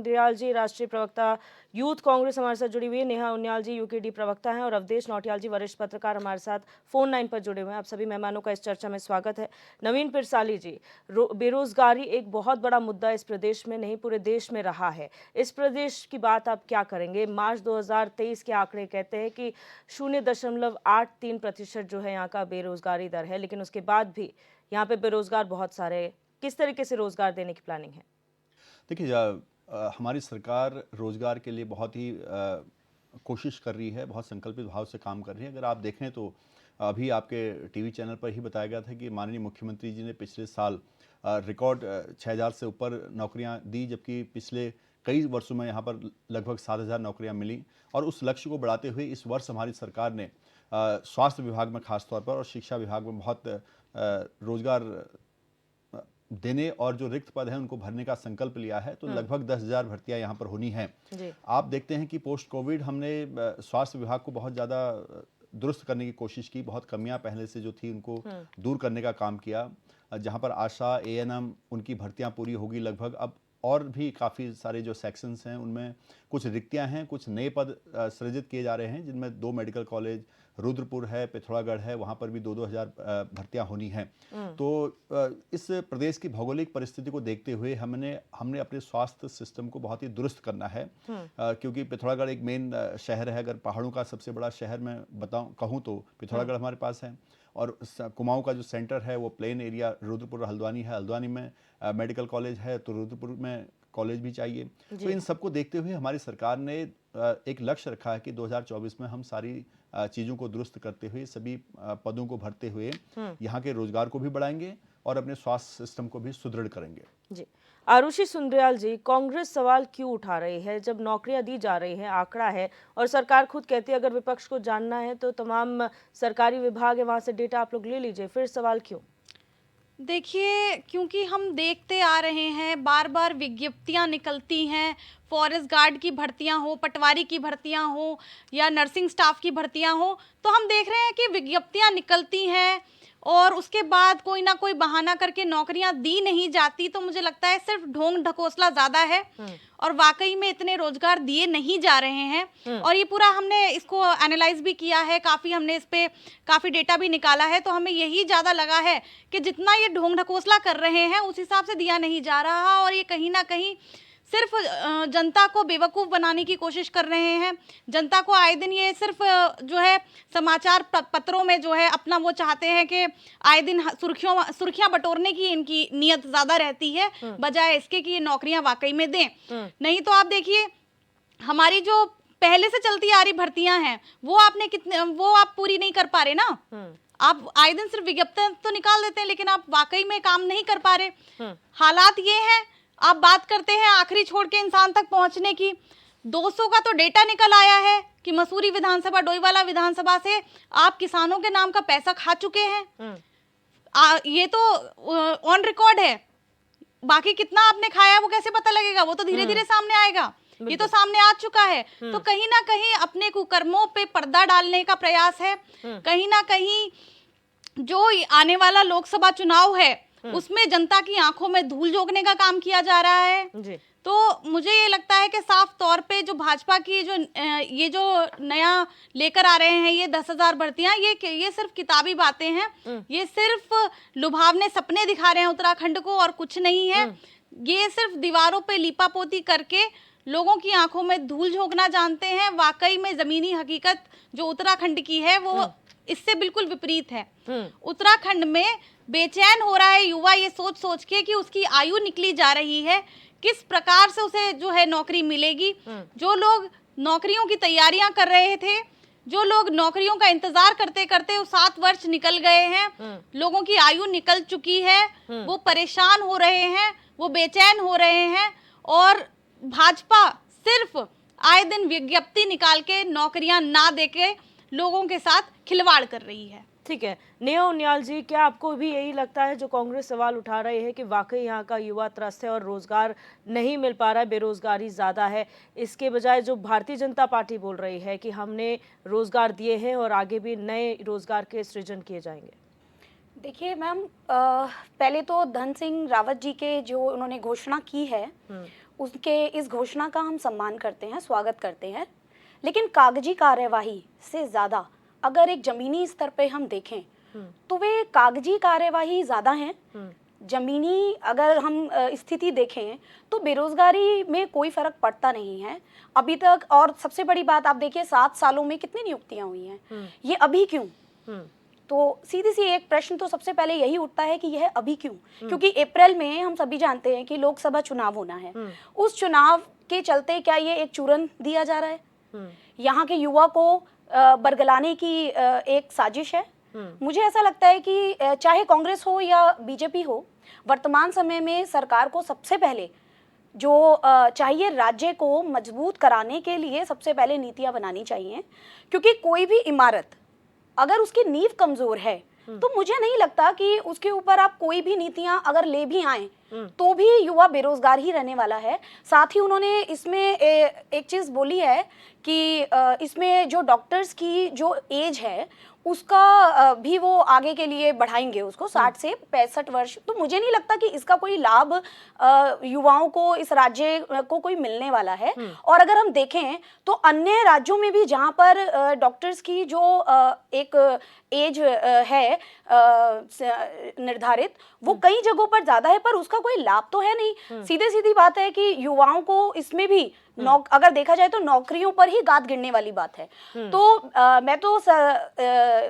सुंदरियाल जी राष्ट्रीय प्रवक्ता यूथ कांग्रेस हमारे साथ जुड़ी हुई है, नेहा उनियाल जी यूकेडी प्रवक्ता हैं और अवधेश नौटियाल जी वरिष्ठ पत्रकार हमारे साथ फोन लाइन पर जुड़े हुए हैं। आप सभी मेहमानों का इस चर्चा में स्वागत है। नवीन पिरसाली जी, बेरोजगारी एक बहुत बड़ा मुद्दा इस प्रदेश में नहीं पूरे देश में रहा है। इस प्रदेश की बात आप क्या करेंगे? मार्च 2023 के आंकड़े कहते हैं कि 0.83% जो है यहाँ का बेरोजगारी दर है, लेकिन उसके बाद भी यहाँ पे बेरोजगार बहुत सारे। किस तरीके से रोजगार देने की प्लानिंग है? देखिए, हमारी सरकार रोजगार के लिए बहुत ही कोशिश कर रही है, बहुत संकल्पित भाव से काम कर रही है। अगर आप देखें तो अभी आपके टीवी चैनल पर ही बताया गया था कि माननीय मुख्यमंत्री जी ने पिछले साल रिकॉर्ड 6000 से ऊपर नौकरियां दी, जबकि पिछले कई वर्षों में यहाँ पर लगभग 7000 नौकरियां मिली। और उस लक्ष्य को बढ़ाते हुए इस वर्ष हमारी सरकार ने स्वास्थ्य विभाग में खासतौर पर और शिक्षा विभाग में बहुत रोजगार देने और जो रिक्त पद हैं उनको भरने का संकल्प लिया है। तो लगभग 10,000 भर्तियां यहाँ पर होनी हैं। आप देखते हैं कि पोस्ट कोविड हमने स्वास्थ्य विभाग को बहुत ज़्यादा दुरुस्त करने की कोशिश की, बहुत कमियां पहले से जो थी उनको दूर करने का काम किया। जहाँ पर आशा, एएनएम उनकी भर्तियां पूरी होगी लगभग। अब और भी काफ़ी सारे जो सेक्शंस हैं उनमें कुछ रिक्तियां हैं, कुछ नए पद सृजित किए जा रहे हैं, जिनमें 2 मेडिकल कॉलेज रुद्रपुर है, पिथौरागढ़ है, वहाँ पर भी 2-2 हज़ार भर्तियां होनी हैं। तो इस प्रदेश की भौगोलिक परिस्थिति को देखते हुए हमने अपने स्वास्थ्य सिस्टम को बहुत ही दुरुस्त करना है। क्योंकि पिथौरागढ़ एक मेन शहर है। अगर पहाड़ों का सबसे बड़ा शहर मैं कहूँ तो पिथौरागढ़ हमारे पास है। और कुमाऊं का जो सेंटर है वो प्लेन एरिया रुद्रपुर हल्द्वानी है। हल्द्वानी में मेडिकल कॉलेज है, तो रुद्रपुर में कॉलेज भी चाहिए। तो इन सबको देखते हुए हमारी सरकार ने एक लक्ष्य रखा है कि 2024 में हम सारी चीज़ों को दुरुस्त करते हुए, सभी पदों को भरते हुए यहाँ के रोजगार को भी बढ़ाएंगे और अपने स्वास्थ्य सिस्टम को भी सुदृढ़ करेंगे। जी, आरुषि सुंदरियाल जी, कांग्रेस सवाल क्यों उठा रही है जब नौकरियां दी जा रही हैं, आंकड़ा है और सरकार खुद कहती है अगर विपक्ष को जानना है तो तमाम सरकारी विभाग है वहां से डेटा आप लोग ले लीजिए, फिर सवाल क्यों? देखिए, क्योंकि हम देखते आ रहे हैं बार बार विज्ञप्तियां निकलती हैं, फॉरेस्ट गार्ड की भर्तियां हो, पटवारी की भर्तियां हो या नर्सिंग स्टाफ की भर्तियां हो, तो हम देख रहे हैं कि विज्ञप्तियां निकलती हैं और उसके बाद कोई ना कोई बहाना करके नौकरियां दी नहीं जाती। तो मुझे लगता है सिर्फ ढोंग ढकोसला ज़्यादा है और वाकई में इतने रोजगार दिए नहीं जा रहे हैं। और ये पूरा हमने इसको एनालाइज भी किया है, काफ़ी हमने इस पे काफ़ी डेटा भी निकाला है। तो हमें यही ज़्यादा लगा है कि जितना ये ढोंग ढकोसला कर रहे हैं उस हिसाब से दिया नहीं जा रहा और ये कहीं ना कहीं सिर्फ जनता को बेवकूफ़ बनाने की कोशिश कर रहे हैं। जनता को आए दिन ये सिर्फ जो है समाचार पत्रों में जो है अपना वो चाहते हैं कि आए दिन सुर्खियां बटोरने की इनकी नीयत ज़्यादा रहती है बजाय इसके कि ये नौकरियां वाकई में दें। नहीं तो आप देखिए, हमारी जो पहले से चलती आ रही भर्तियां हैं वो आप पूरी नहीं कर पा रहे ना। आप आए दिन सिर्फ विज्ञप्ति तो निकाल देते हैं लेकिन आप वाकई में काम नहीं कर पा रहे। हालात ये हैं। आप बात करते हैं आखिरी छोड़ के इंसान तक पहुंचने की, 200 का तो डेटा निकल आया है कि मसूरी विधानसभा, डोईवाला विधानसभा से आप किसानों के नाम का पैसा खा चुके हैं। ये तो ऑन रिकॉर्ड है। बाकी कितना आपने खाया वो कैसे पता लगेगा? वो तो धीरे धीरे सामने आएगा। ये तो सामने आ चुका है। तो कहीं ना कहीं अपने कुकर्मों पे पर्दा डालने का प्रयास है। कहीं ना कहीं जो आने वाला लोकसभा चुनाव है उसमें जनता की आंखों में धूल झोंकने का काम किया जा रहा है। तो मुझे ये लगता है कि साफ तौर पे जो भाजपा की ये जो नया लेकर आ रहे हैं ये 10,000 भर्तियां, ये सिर्फ किताबी बातें हैं। ये सिर्फ लुभावने सपने दिखा रहे हैं उत्तराखंड को और कुछ नहीं है। ये सिर्फ दीवारों पे लीपापोती करके लोगों की आंखों में धूल झोंकना जानते हैं। वाकई में जमीनी हकीकत जो उत्तराखंड की है वो इससे बिल्कुल विपरीत है। उत्तराखंड में बेचैन हो रहा है युवा ये सोच सोच के कि उसकी आयु निकली जा रही है, किस प्रकार से उसे जो है नौकरी मिलेगी। जो लोग नौकरियों की तैयारियां कर रहे थे, जो लोग नौकरियों का इंतजार करते करते 7 वर्ष निकल गए हैं, लोगों की आयु निकल चुकी है, वो परेशान हो रहे हैं, वो बेचैन हो रहे हैं। और भाजपा सिर्फ आए दिन विज्ञप्ति निकाल के नौकरियां ना देके लोगों के साथ खिलवाड़ कर रही है। ठीक है, नेहा उनियाल जी, क्या आपको भी यही लगता है जो कांग्रेस सवाल उठा रहे हैं कि वाकई यहाँ का युवा त्रस्त है और रोजगार नहीं मिल पा रहा है, बेरोजगारी ज़्यादा है, इसके बजाय जो भारतीय जनता पार्टी बोल रही है कि हमने रोजगार दिए हैं और आगे भी नए रोजगार के सृजन किए जाएंगे? देखिए मैम, पहले तो धन सिंह रावत जी के जो उन्होंने घोषणा की है उसके इस घोषणा का हम सम्मान करते हैं, स्वागत करते हैं। लेकिन कागजी कार्यवाही से ज़्यादा अगर एक ज़मीनी स्तर पे हम देखें तो वे कागजी कार्यवाही ज़्यादा हैं। ज़मीनी अगर हम स्थिति देखें तो बेरोज़गारी में कोई फ़र्क पड़ता नहीं है अभी तक। और सबसे बड़ी बात आप देखिए 7 सालों में कितनी नियुक्तियां हुई हैं, ये अभी क्यों? तो सीधी सी एक प्रश्न तो सबसे पहले यही उठता है कि यह अभी क्यों? क्योंकि अप्रैल में हम सभी जानते हैं कि लोकसभा चुनाव होना है। उस चुनाव के चलते क्या ये एक चूरन दिया जा रहा है? यहाँ के युवा को बरगलाने की एक साजिश है। मुझे ऐसा लगता है कि चाहे कांग्रेस हो या बीजेपी हो, वर्तमान समय में सरकार को सबसे पहले जो चाहिए, राज्य को मजबूत कराने के लिए सबसे पहले नीतियां बनानी चाहिए। क्योंकि कोई भी इमारत अगर उसकी नींव कमजोर है तो मुझे नहीं लगता कि उसके ऊपर आप कोई भी नीतियां अगर ले भी आए तो भी युवा बेरोजगार ही रहने वाला है। साथ ही उन्होंने इसमें एक चीज बोली है कि इसमें जो डॉक्टर्स की जो एज है उसका भी वो आगे के लिए बढ़ाएंगे उसको 60 से 65 वर्ष। तो मुझे नहीं लगता कि इसका कोई लाभ युवाओं को, इस राज्य को कोई मिलने वाला है। और अगर हम देखें तो अन्य राज्यों में भी जहां पर डॉक्टर्स की जो एक एज है निर्धारित, वो कई जगहों पर ज्यादा है, पर उसका कोई लाभ तो है नहीं। सीधे सीधी बात है कि युवाओं को इसमें भी अगर देखा जाए तो नौकरियों पर ही गाद गिरने वाली बात है। तो मैं तो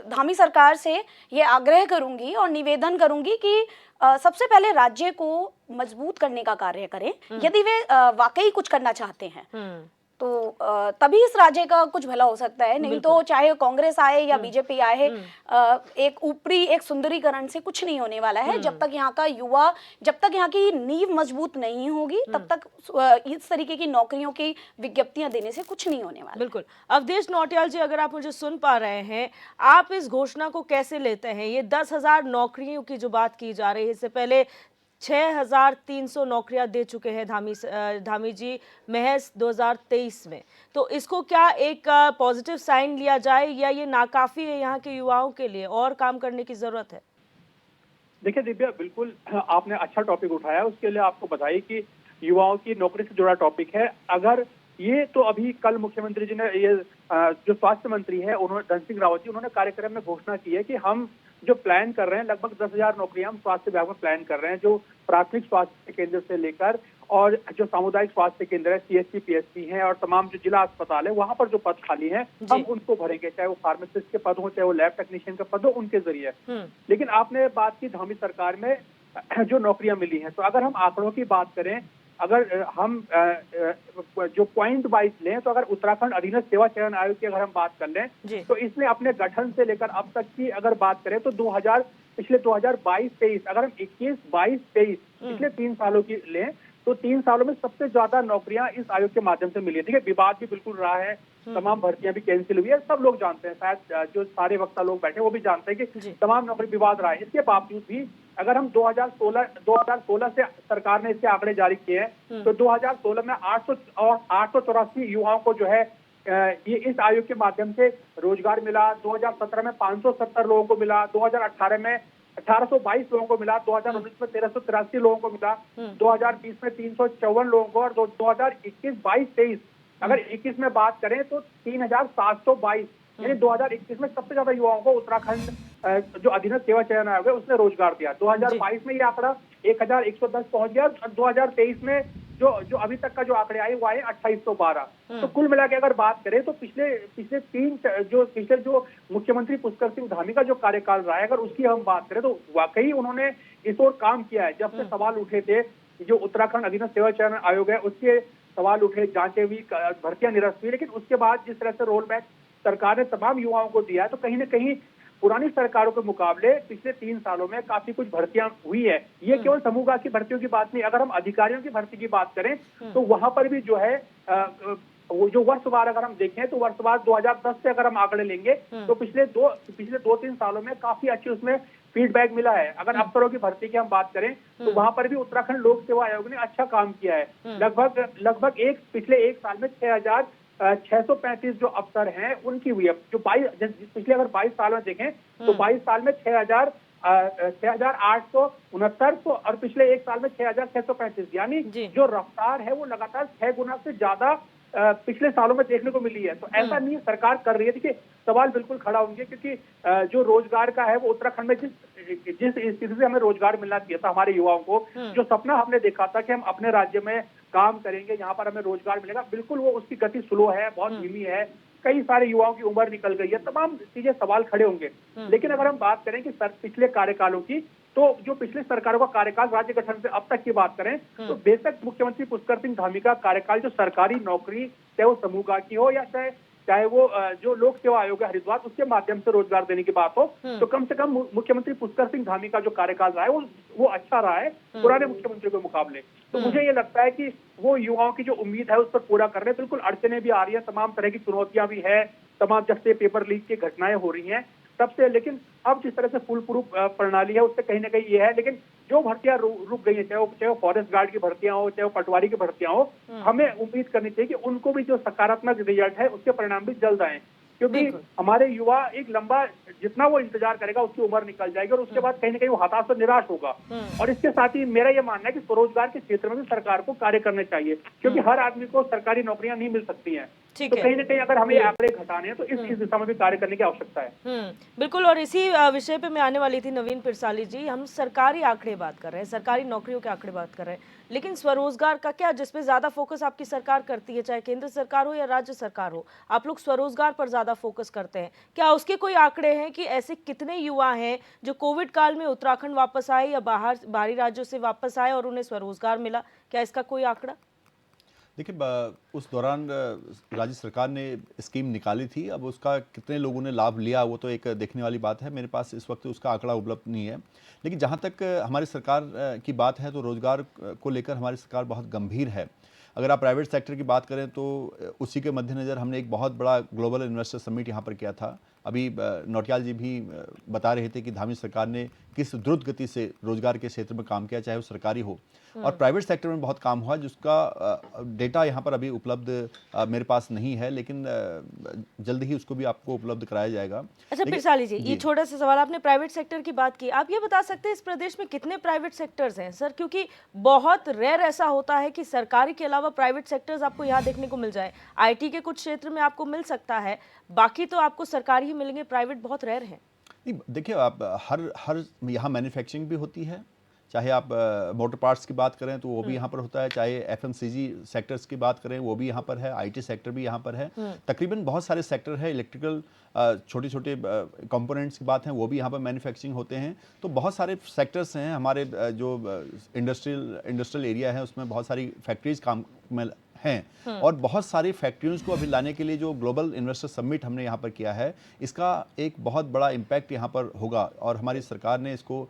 धामी सरकार से ये आग्रह करूंगी और निवेदन करूंगी कि सबसे पहले राज्य को मजबूत करने का कार्य करें यदि वे वाकई कुछ करना चाहते हैं। तो तभी इस राज्य का कुछ भला हो सकता है। नहीं तो चाहे कांग्रेस आए या बीजेपी आए, एक ऊपरी एक सुंदरीकरण से कुछ नहीं होने वाला है। जब तक यहाँ का युवा, जब तक यहाँ की नींव मजबूत नहीं होगी, तब तक इस तरीके की नौकरियों की विज्ञप्तियां देने से कुछ नहीं होने वाला। बिल्कुल। अवधेश नौटियाल जी, अगर आप मुझे सुन पा रहे हैं, आप इस घोषणा को कैसे लेते हैं? ये 10,000 नौकरियों की जो बात की जा रही है, इससे पहले 6,300 नौकरियां दे चुके हैं धामी जी महज 2023 में। तो इसको क्या एक पॉजिटिव साइन लिया जाए या ये नाकाफी है यहाँ के युवाओं के लिए, और काम करने की जरूरत है? देखिए दिव्या, बिल्कुल आपने अच्छा टॉपिक उठाया, उसके लिए आपको बधाई कि युवाओं की नौकरी से जुड़ा टॉपिक है। अगर ये तो अभी कल मुख्यमंत्री जी ने ये जो स्वास्थ्य मंत्री है उन्होंने, धन सिंह रावत जी, उन्होंने कार्यक्रम में घोषणा की है कि हम जो प्लान कर रहे हैं लगभग 10,000 नौकरियां हम स्वास्थ्य विभाग में प्लान कर रहे हैं, जो प्राथमिक स्वास्थ्य केंद्र से लेकर और जो सामुदायिक स्वास्थ्य केंद्र है, CHC PHC है, और तमाम जो जिला अस्पताल है वहां पर जो पद खाली हैं हम उनको भरेंगे, चाहे वो फार्मासिस्ट के पद हो, चाहे वो लैब टेक्नीशियन का पद हो, उनके जरिए। लेकिन आपने बात की धामी सरकार में जो नौकरियां मिली हैं, तो अगर हम आंकड़ों की बात करें, अगर हम जो पॉइंट वाइज लें, तो अगर उत्तराखंड अधीनस्थ सेवा चयन आयोग की अगर हम बात कर लें तो इसने अपने गठन से लेकर अब तक की अगर बात करें तो पिछले 2022-23, अगर हम 21-22-23 पिछले 3 सालों की लें तो 3 सालों में सबसे ज्यादा नौकरियां इस आयोग के माध्यम से मिली है। ठीक है, विवाद भी बिल्कुल रहा है, तमाम भर्तियां भी कैंसिल हुई है, सब लोग जानते हैं, शायद जो सारे वक्ता लोग बैठे वो भी जानते हैं कि तमाम नौकरी विवाद रहा है। इसके बावजूद भी अगर हम 2016 से सरकार ने इसके आंकड़े जारी किए हैं तो 2016 में 884 युवाओं को जो है ये इस आयोग के माध्यम से रोजगार मिला। 2017 में 570 लोगों को मिला, 2018 में 1822 लोगों को मिला, 2019 में 1383 लोगों को मिला, 2020 में 354 लोगों को, और 2021-22-23 अगर 21 में बात करें तो 3,722, यानी 2021 में सबसे ज्यादा युवाओं को उत्तराखंड जो अधीनस्थ सेवा चयन आयोग है उसने रोजगार दिया। 2022 में ये आंकड़ा 1,110 पहुंच गया, और 2023 में जो अभी तक का जो आंकड़े आए वो आए 2,812। तो कुल मिला के अगर बात करें तो पिछले जो मुख्यमंत्री पुष्कर सिंह धामी का जो कार्यकाल रहा है, अगर उसकी हम बात करें तो वाकई उन्होंने इस ओर काम किया है। जब से सवाल उठे थे, जो उत्तराखंड अधीनस्थ सेवा चयन आयोग है उसके सवाल उठे, जांचें हुई, भर्तियां निरस्त हुई, लेकिन उसके बाद जिस तरह से रोल बैक सरकार ने तमाम युवाओं को दिया है, तो कहीं ना कहीं पुरानी सरकारों के मुकाबले पिछले 3 सालों में काफी कुछ भर्तियां हुई है। ये केवल समूहगार की भर्तियों की बात नहीं, अगर हम अधिकारियों की भर्ती की बात करें तो वहां पर भी जो है वो जो वर्षवार अगर हम देखें तो वर्षवार 2010 से अगर हम आंकड़े लेंगे तो पिछले 2-3 सालों में काफी अच्छी उसमें फीडबैक मिला है। अगर अफसरों की भर्ती की हम बात करें तो वहां पर भी उत्तराखंड लोक सेवा आयोग ने अच्छा काम किया है। लगभग पिछले 1 साल में 6,635 जो अफसर हैं उनकी हुई है। जो पिछले अगर 22 साल में देखें तो 22 साल में 6,869 तो, और पिछले एक साल में 6,635, यानी जी। जो रफ्तार है वो लगातार 6 गुना से ज्यादा पिछले सालों में देखने को मिली है। तो ऐसा नहीं सरकार कर रही है। देखिए सवाल बिल्कुल खड़ा होंगे, क्योंकि जो रोजगार का है वो उत्तराखंड में जिस स्थिति से हमें रोजगार मिलना चाहिए था हमारे युवाओं को, जो सपना हमने देखा था कि हम अपने राज्य में काम करेंगे, यहाँ पर हमें रोजगार मिलेगा, बिल्कुल वो उसकी गति स्लो है, बहुत धीमी है। कई सारे युवाओं की उम्र निकल गई है, तमाम चीजें सवाल खड़े होंगे। लेकिन अगर हम बात करें कि पिछले कार्यकालों की, तो जो पिछले सरकारों का कार्यकाल राज्य गठन से अब तक की बात करें तो बेशक मुख्यमंत्री पुष्कर सिंह धामी का कार्यकाल जो सरकारी नौकरी, चाहे वो समूह की हो या चाहे वो जो लोक सेवा आयोग है हरिद्वार, उसके माध्यम से रोजगार देने की बात हो, तो कम से कम मुख्यमंत्री पुष्कर सिंह धामी का जो कार्यकाल रहा है वो अच्छा रहा है पुराने मुख्यमंत्री के मुकाबले। तो मुझे ये लगता है कि वो युवाओं की जो उम्मीद है उस पर पूरा कर रहे हैं। बिल्कुल अड़चने भी आ रही है, तमाम तरह की चुनौतियां भी है, तमाम जब से पेपर लीक की घटनाएं हो रही हैं तब से, लेकिन अब जिस तरह से फुल प्रूफ प्रणाली है उससे कहीं ना कहीं ये है। लेकिन जो भर्तियां रुक गई है, चाहे वो फॉरेस्ट गार्ड की भर्तियां हो, चाहे वो पटवारी की भर्तियां हो, हमें उम्मीद करनी चाहिए कि उनको भी जो सकारात्मक रिजल्ट है उसके परिणाम भी जल्द आए, क्योंकि हमारे युवा एक लंबा, जितना वो इंतजार करेगा उसकी उम्र निकल जाएगी और उसके बाद कहीं ना कहीं वो हताश और निराश होगा। और इसके साथ ही मेरा ये मानना है कि स्वरोजगार के क्षेत्र में भी सरकार को कार्य करने चाहिए, क्योंकि हर आदमी को सरकारी नौकरियां नहीं मिल सकती हैं। तो कहीं ना कहीं अगर हमें आंकड़े घटाने हैं तो इस दिशा में भी कार्य करने की आवश्यकता है। बिल्कुल, और इसी विषय पे मैं आने वाली थी नवीन पिरसाली जी। हम सरकारी आंकड़े बात कर रहे हैं, सरकारी नौकरियों के आंकड़े बात कर रहे हैं, लेकिन स्वरोजगार का क्या, जिसपे ज्यादा फोकस आपकी सरकार करती है, चाहे केंद्र सरकार हो या राज्य सरकार हो, आप लोग स्वरोजगार पर ज्यादा फोकस करते हैं, क्या उसके कोई आंकड़े हैं कि ऐसे कितने युवा हैं जो कोविड काल में उत्तराखंड वापस आए या बाहरी राज्यों से वापस आए और उन्हें स्वरोजगार मिला? क्या इसका कोई आंकड़ा? देखिए, उस दौरान राज्य सरकार ने स्कीम निकाली थी। अब उसका कितने लोगों ने लाभ लिया वो तो एक देखने वाली बात है। मेरे पास इस वक्त उसका आंकड़ा उपलब्ध नहीं है, लेकिन जहाँ तक हमारी सरकार की बात है तो रोजगार को लेकर हमारी सरकार बहुत गंभीर है। अगर आप प्राइवेट सेक्टर की बात करें तो उसी के मद्देनज़र हमने एक बहुत बड़ा ग्लोबल इन्वेस्टर समिट यहाँ पर किया था। अभी नौटियाल जी भी बता रहे थे कि धामी सरकार ने किस द्रुत गति से रोजगार के क्षेत्र में काम किया, चाहे वो सरकारी हो और प्राइवेट सेक्टर में बहुत काम हुआ, जिसका डेटा यहाँ पर अभी उपलब्ध मेरे पास नहीं है, लेकिन जल्द ही उसको भी आपको उपलब्ध कराया जाएगा। अच्छा पिरसाली जी, ये छोटा सा सवाल, आपने प्राइवेट सेक्टर की बात की, आप ये बता सकते हैं इस प्रदेश में कितने प्राइवेट सेक्टर्स हैं सर? क्योंकि बहुत रेयर ऐसा होता है कि सरकारी के अलावा प्राइवेट सेक्टर्स आपको यहाँ देखने को मिल जाए। आईटी के कुछ क्षेत्र में आपको मिल सकता है, बाकी तो आपको सरकारी ही मिलेंगे, प्राइवेट बहुत रेयर है। नहीं, देखिए, आप हर यहाँ मैन्युफैक्चरिंग भी होती है, चाहे आप मोटर पार्ट्स की बात करें तो वो भी यहाँ पर होता है, चाहे एफएमसीजी सेक्टर्स की बात करें वो भी यहाँ पर है, आईटी सेक्टर भी यहाँ पर है, तकरीबन बहुत सारे सेक्टर है, इलेक्ट्रिकल छोटे छोटे कंपोनेंट्स की बात है वो भी यहाँ पर मैन्युफैक्चरिंग होते हैं। तो बहुत सारे सेक्टर्स हैं हमारे जो इंडस्ट्रियल एरिया है उसमें बहुत सारी फैक्ट्रीज काम में हैं और बहुत सारी फैक्ट्रियों को अभी लाने के लिए जो ग्लोबल इन्वेस्टर समिट हमने यहाँ पर किया है, इसका एक बहुत बड़ा इम्पैक्ट यहाँ पर होगा और हमारी सरकार ने इसको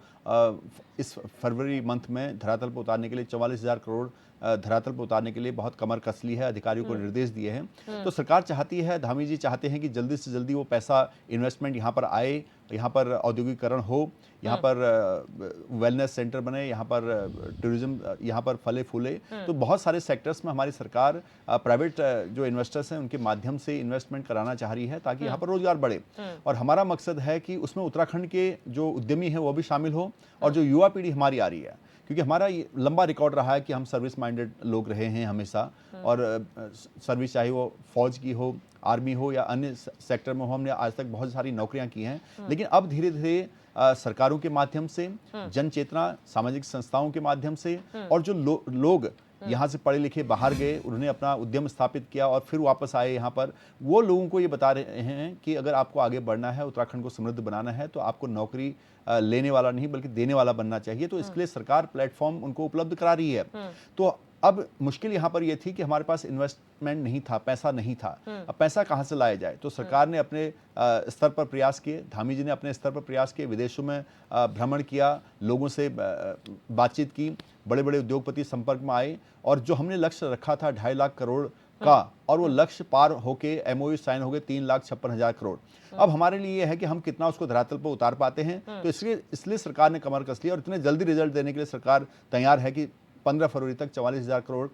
इस फरवरी मंथ में धरातल पर उतारने के लिए 44,000 करोड़ धरातल पर उतारने के लिए बहुत कमर कस ली है, अधिकारियों को निर्देश दिए हैं। तो सरकार चाहती है, धामी जी चाहते हैं कि जल्दी से जल्दी वो पैसा इन्वेस्टमेंट यहाँ पर आए, यहाँ पर औद्योगिकरण हो, यहाँ पर वेलनेस सेंटर बने, यहाँ पर टूरिज्म यहाँ पर फले फूले। तो बहुत सारे सेक्टर्स में हमारी सरकार प्राइवेट जो इन्वेस्टर्स हैं उनके माध्यम से इन्वेस्टमेंट कराना चाह रही है ताकि यहाँ पर रोजगार बढ़े। और हमारा मकसद है कि उसमें उत्तराखंड के जो उद्यमी हैं वो भी शामिल हो और जो युवा पीढ़ी हमारी आ रही है, क्योंकि हमारा ये लंबा रिकॉर्ड रहा है कि हम सर्विस माइंडेड लोग रहे हैं हमेशा और सर्विस चाहे वो फौज की हो, आर्मी हो या अन्य सेक्टर में हो, हमने आज तक बहुत सारी नौकरियां की हैं। लेकिन अब धीरे धीरे सरकारों के माध्यम से, जन चेतना, सामाजिक संस्थाओं के माध्यम से और जो लोग यहाँ से पढ़े लिखे बाहर गए, उन्होंने अपना उद्यम स्थापित किया और फिर वापस आए यहाँ पर, वो लोगों को ये बता रहे हैं कि अगर आपको आगे बढ़ना है, उत्तराखंड को समृद्ध बनाना है, तो आपको नौकरी लेने वाला नहीं बल्कि देने वाला बनना चाहिए। तो इसके लिए सरकार प्लेटफॉर्म उनको उपलब्ध करा रही है। तो अब मुश्किल यहाँ पर यह थी कि हमारे पास इन्वेस्टमेंट नहीं था, पैसा नहीं था। अब पैसा कहाँ से लाया जाए? तो सरकार ने अपने स्तर पर प्रयास किए, धामी जी ने अपने स्तर पर प्रयास किए, विदेशों में भ्रमण किया, लोगों से बातचीत की, बड़े बड़े उद्योगपति संपर्क में आए और जो हमने लक्ष्य रखा था 2.5 लाख करोड़ का, और वो लक्ष्य पार होके एमओयू साइन हो गए 3,56,000 करोड़। अब हमारे लिए यह है कि हम कितना उसको धरातल पर उतार पाते हैं। तो इसलिए सरकार ने कमर कस ली और इतने जल्दी रिजल्ट देने के लिए सरकार तैयार है कि 15 फरवरी तक 44,000 करोड़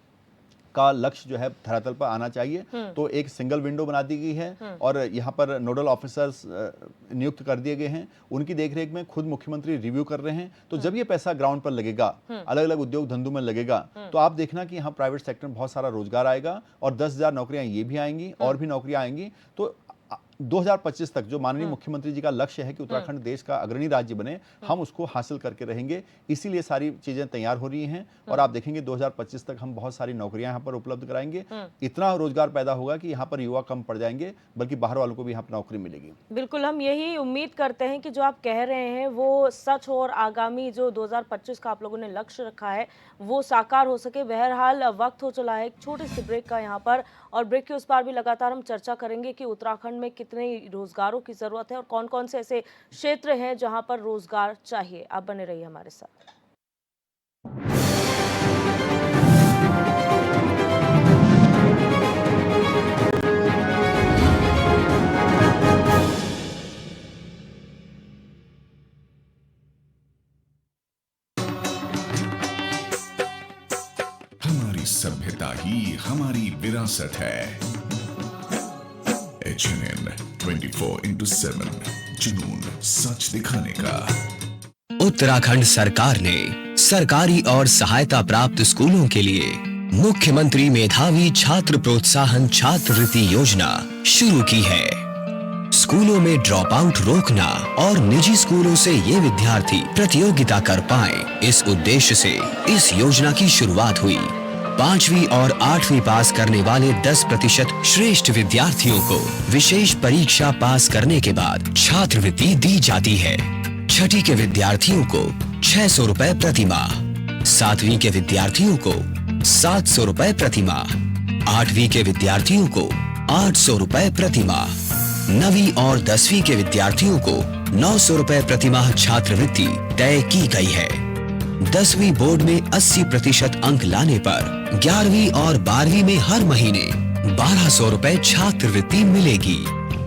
का लक्ष्य जो है धरातल पर आना चाहिए। तो एक सिंगल विंडो बना दी गई है और यहाँ पर नोडल ऑफिसर्स नियुक्त कर दिए गए हैं, उनकी देखरेख में खुद मुख्यमंत्री रिव्यू कर रहे हैं। तो जब ये पैसा ग्राउंड पर लगेगा, अलग अलग उद्योग धंधों में लगेगा, तो आप देखना कि यहाँ प्राइवेट सेक्टर में बहुत सारा रोजगार आएगा और 10,000 नौकरियां ये भी आएंगी और भी नौकरियां आएंगी। तो 2025 तक जो माननीय मुख्यमंत्री जी का लक्ष्य है कि उत्तराखंड देश का अग्रणी राज्य बने, हम उसको हासिल करके रहेंगे। इसीलिए सारी चीजें तैयार हो रही हैं और आप देखेंगे 2025 तक हम बहुत सारी नौकरियां यहाँ पर उपलब्ध कराएंगे। इतना रोजगार पैदा होगा कि यहाँ पर युवा कम पड़ जाएंगे, बल्कि बाहर वालों को भी यहाँ पर नौकरी मिलेगी। बिल्कुल, हम यही उम्मीद करते हैं कि जो आप कह रहे हैं वो सच हो और आगामी जो 2025 का आप लोगों ने लक्ष्य रखा है वो साकार हो सके। बहरहाल वक्त हो चला है एक छोटे से ब्रेक का यहाँ पर, और ब्रेक के उस पार भी लगातार हम चर्चा करेंगे कि उत्तराखंड में कितने रोजगारों की जरूरत है और कौन कौन से ऐसे क्षेत्र हैं जहां पर रोजगार चाहिए। आप बने रहिए हमारे साथ। हमारी सभ्यता ही हमारी विरासत है। HNN 24/7 जुनून सच दिखाने का। उत्तराखंड सरकार ने सरकारी और सहायता प्राप्त स्कूलों के लिए मुख्यमंत्री मेधावी छात्र प्रोत्साहन छात्रवृत्ति योजना शुरू की है। स्कूलों में ड्रॉप आउट रोकना और निजी स्कूलों से ये विद्यार्थी प्रतियोगिता कर पाएं, इस उद्देश्य से इस योजना की शुरुआत हुई। 5वीं और 8वीं पास करने वाले 10% श्रेष्ठ विद्यार्थियों को विशेष परीक्षा पास करने के बाद छात्रवृत्ति दी जाती है। 6ठी के विद्यार्थियों को 600 रुपए प्रति माह, 7वीं के विद्यार्थियों को 700 रुपए प्रति माह, 8वीं के विद्यार्थियों को 800 रुपए प्रति माह, 9वीं और 10वीं के विद्यार्थियों को 900 रुपए प्रति माह छात्रवृत्ति तय की गई है। 10वीं बोर्ड में 80% अंक लाने पर 11वीं और 12वीं में हर महीने 1200 रुपए छात्रवृत्ति मिलेगी।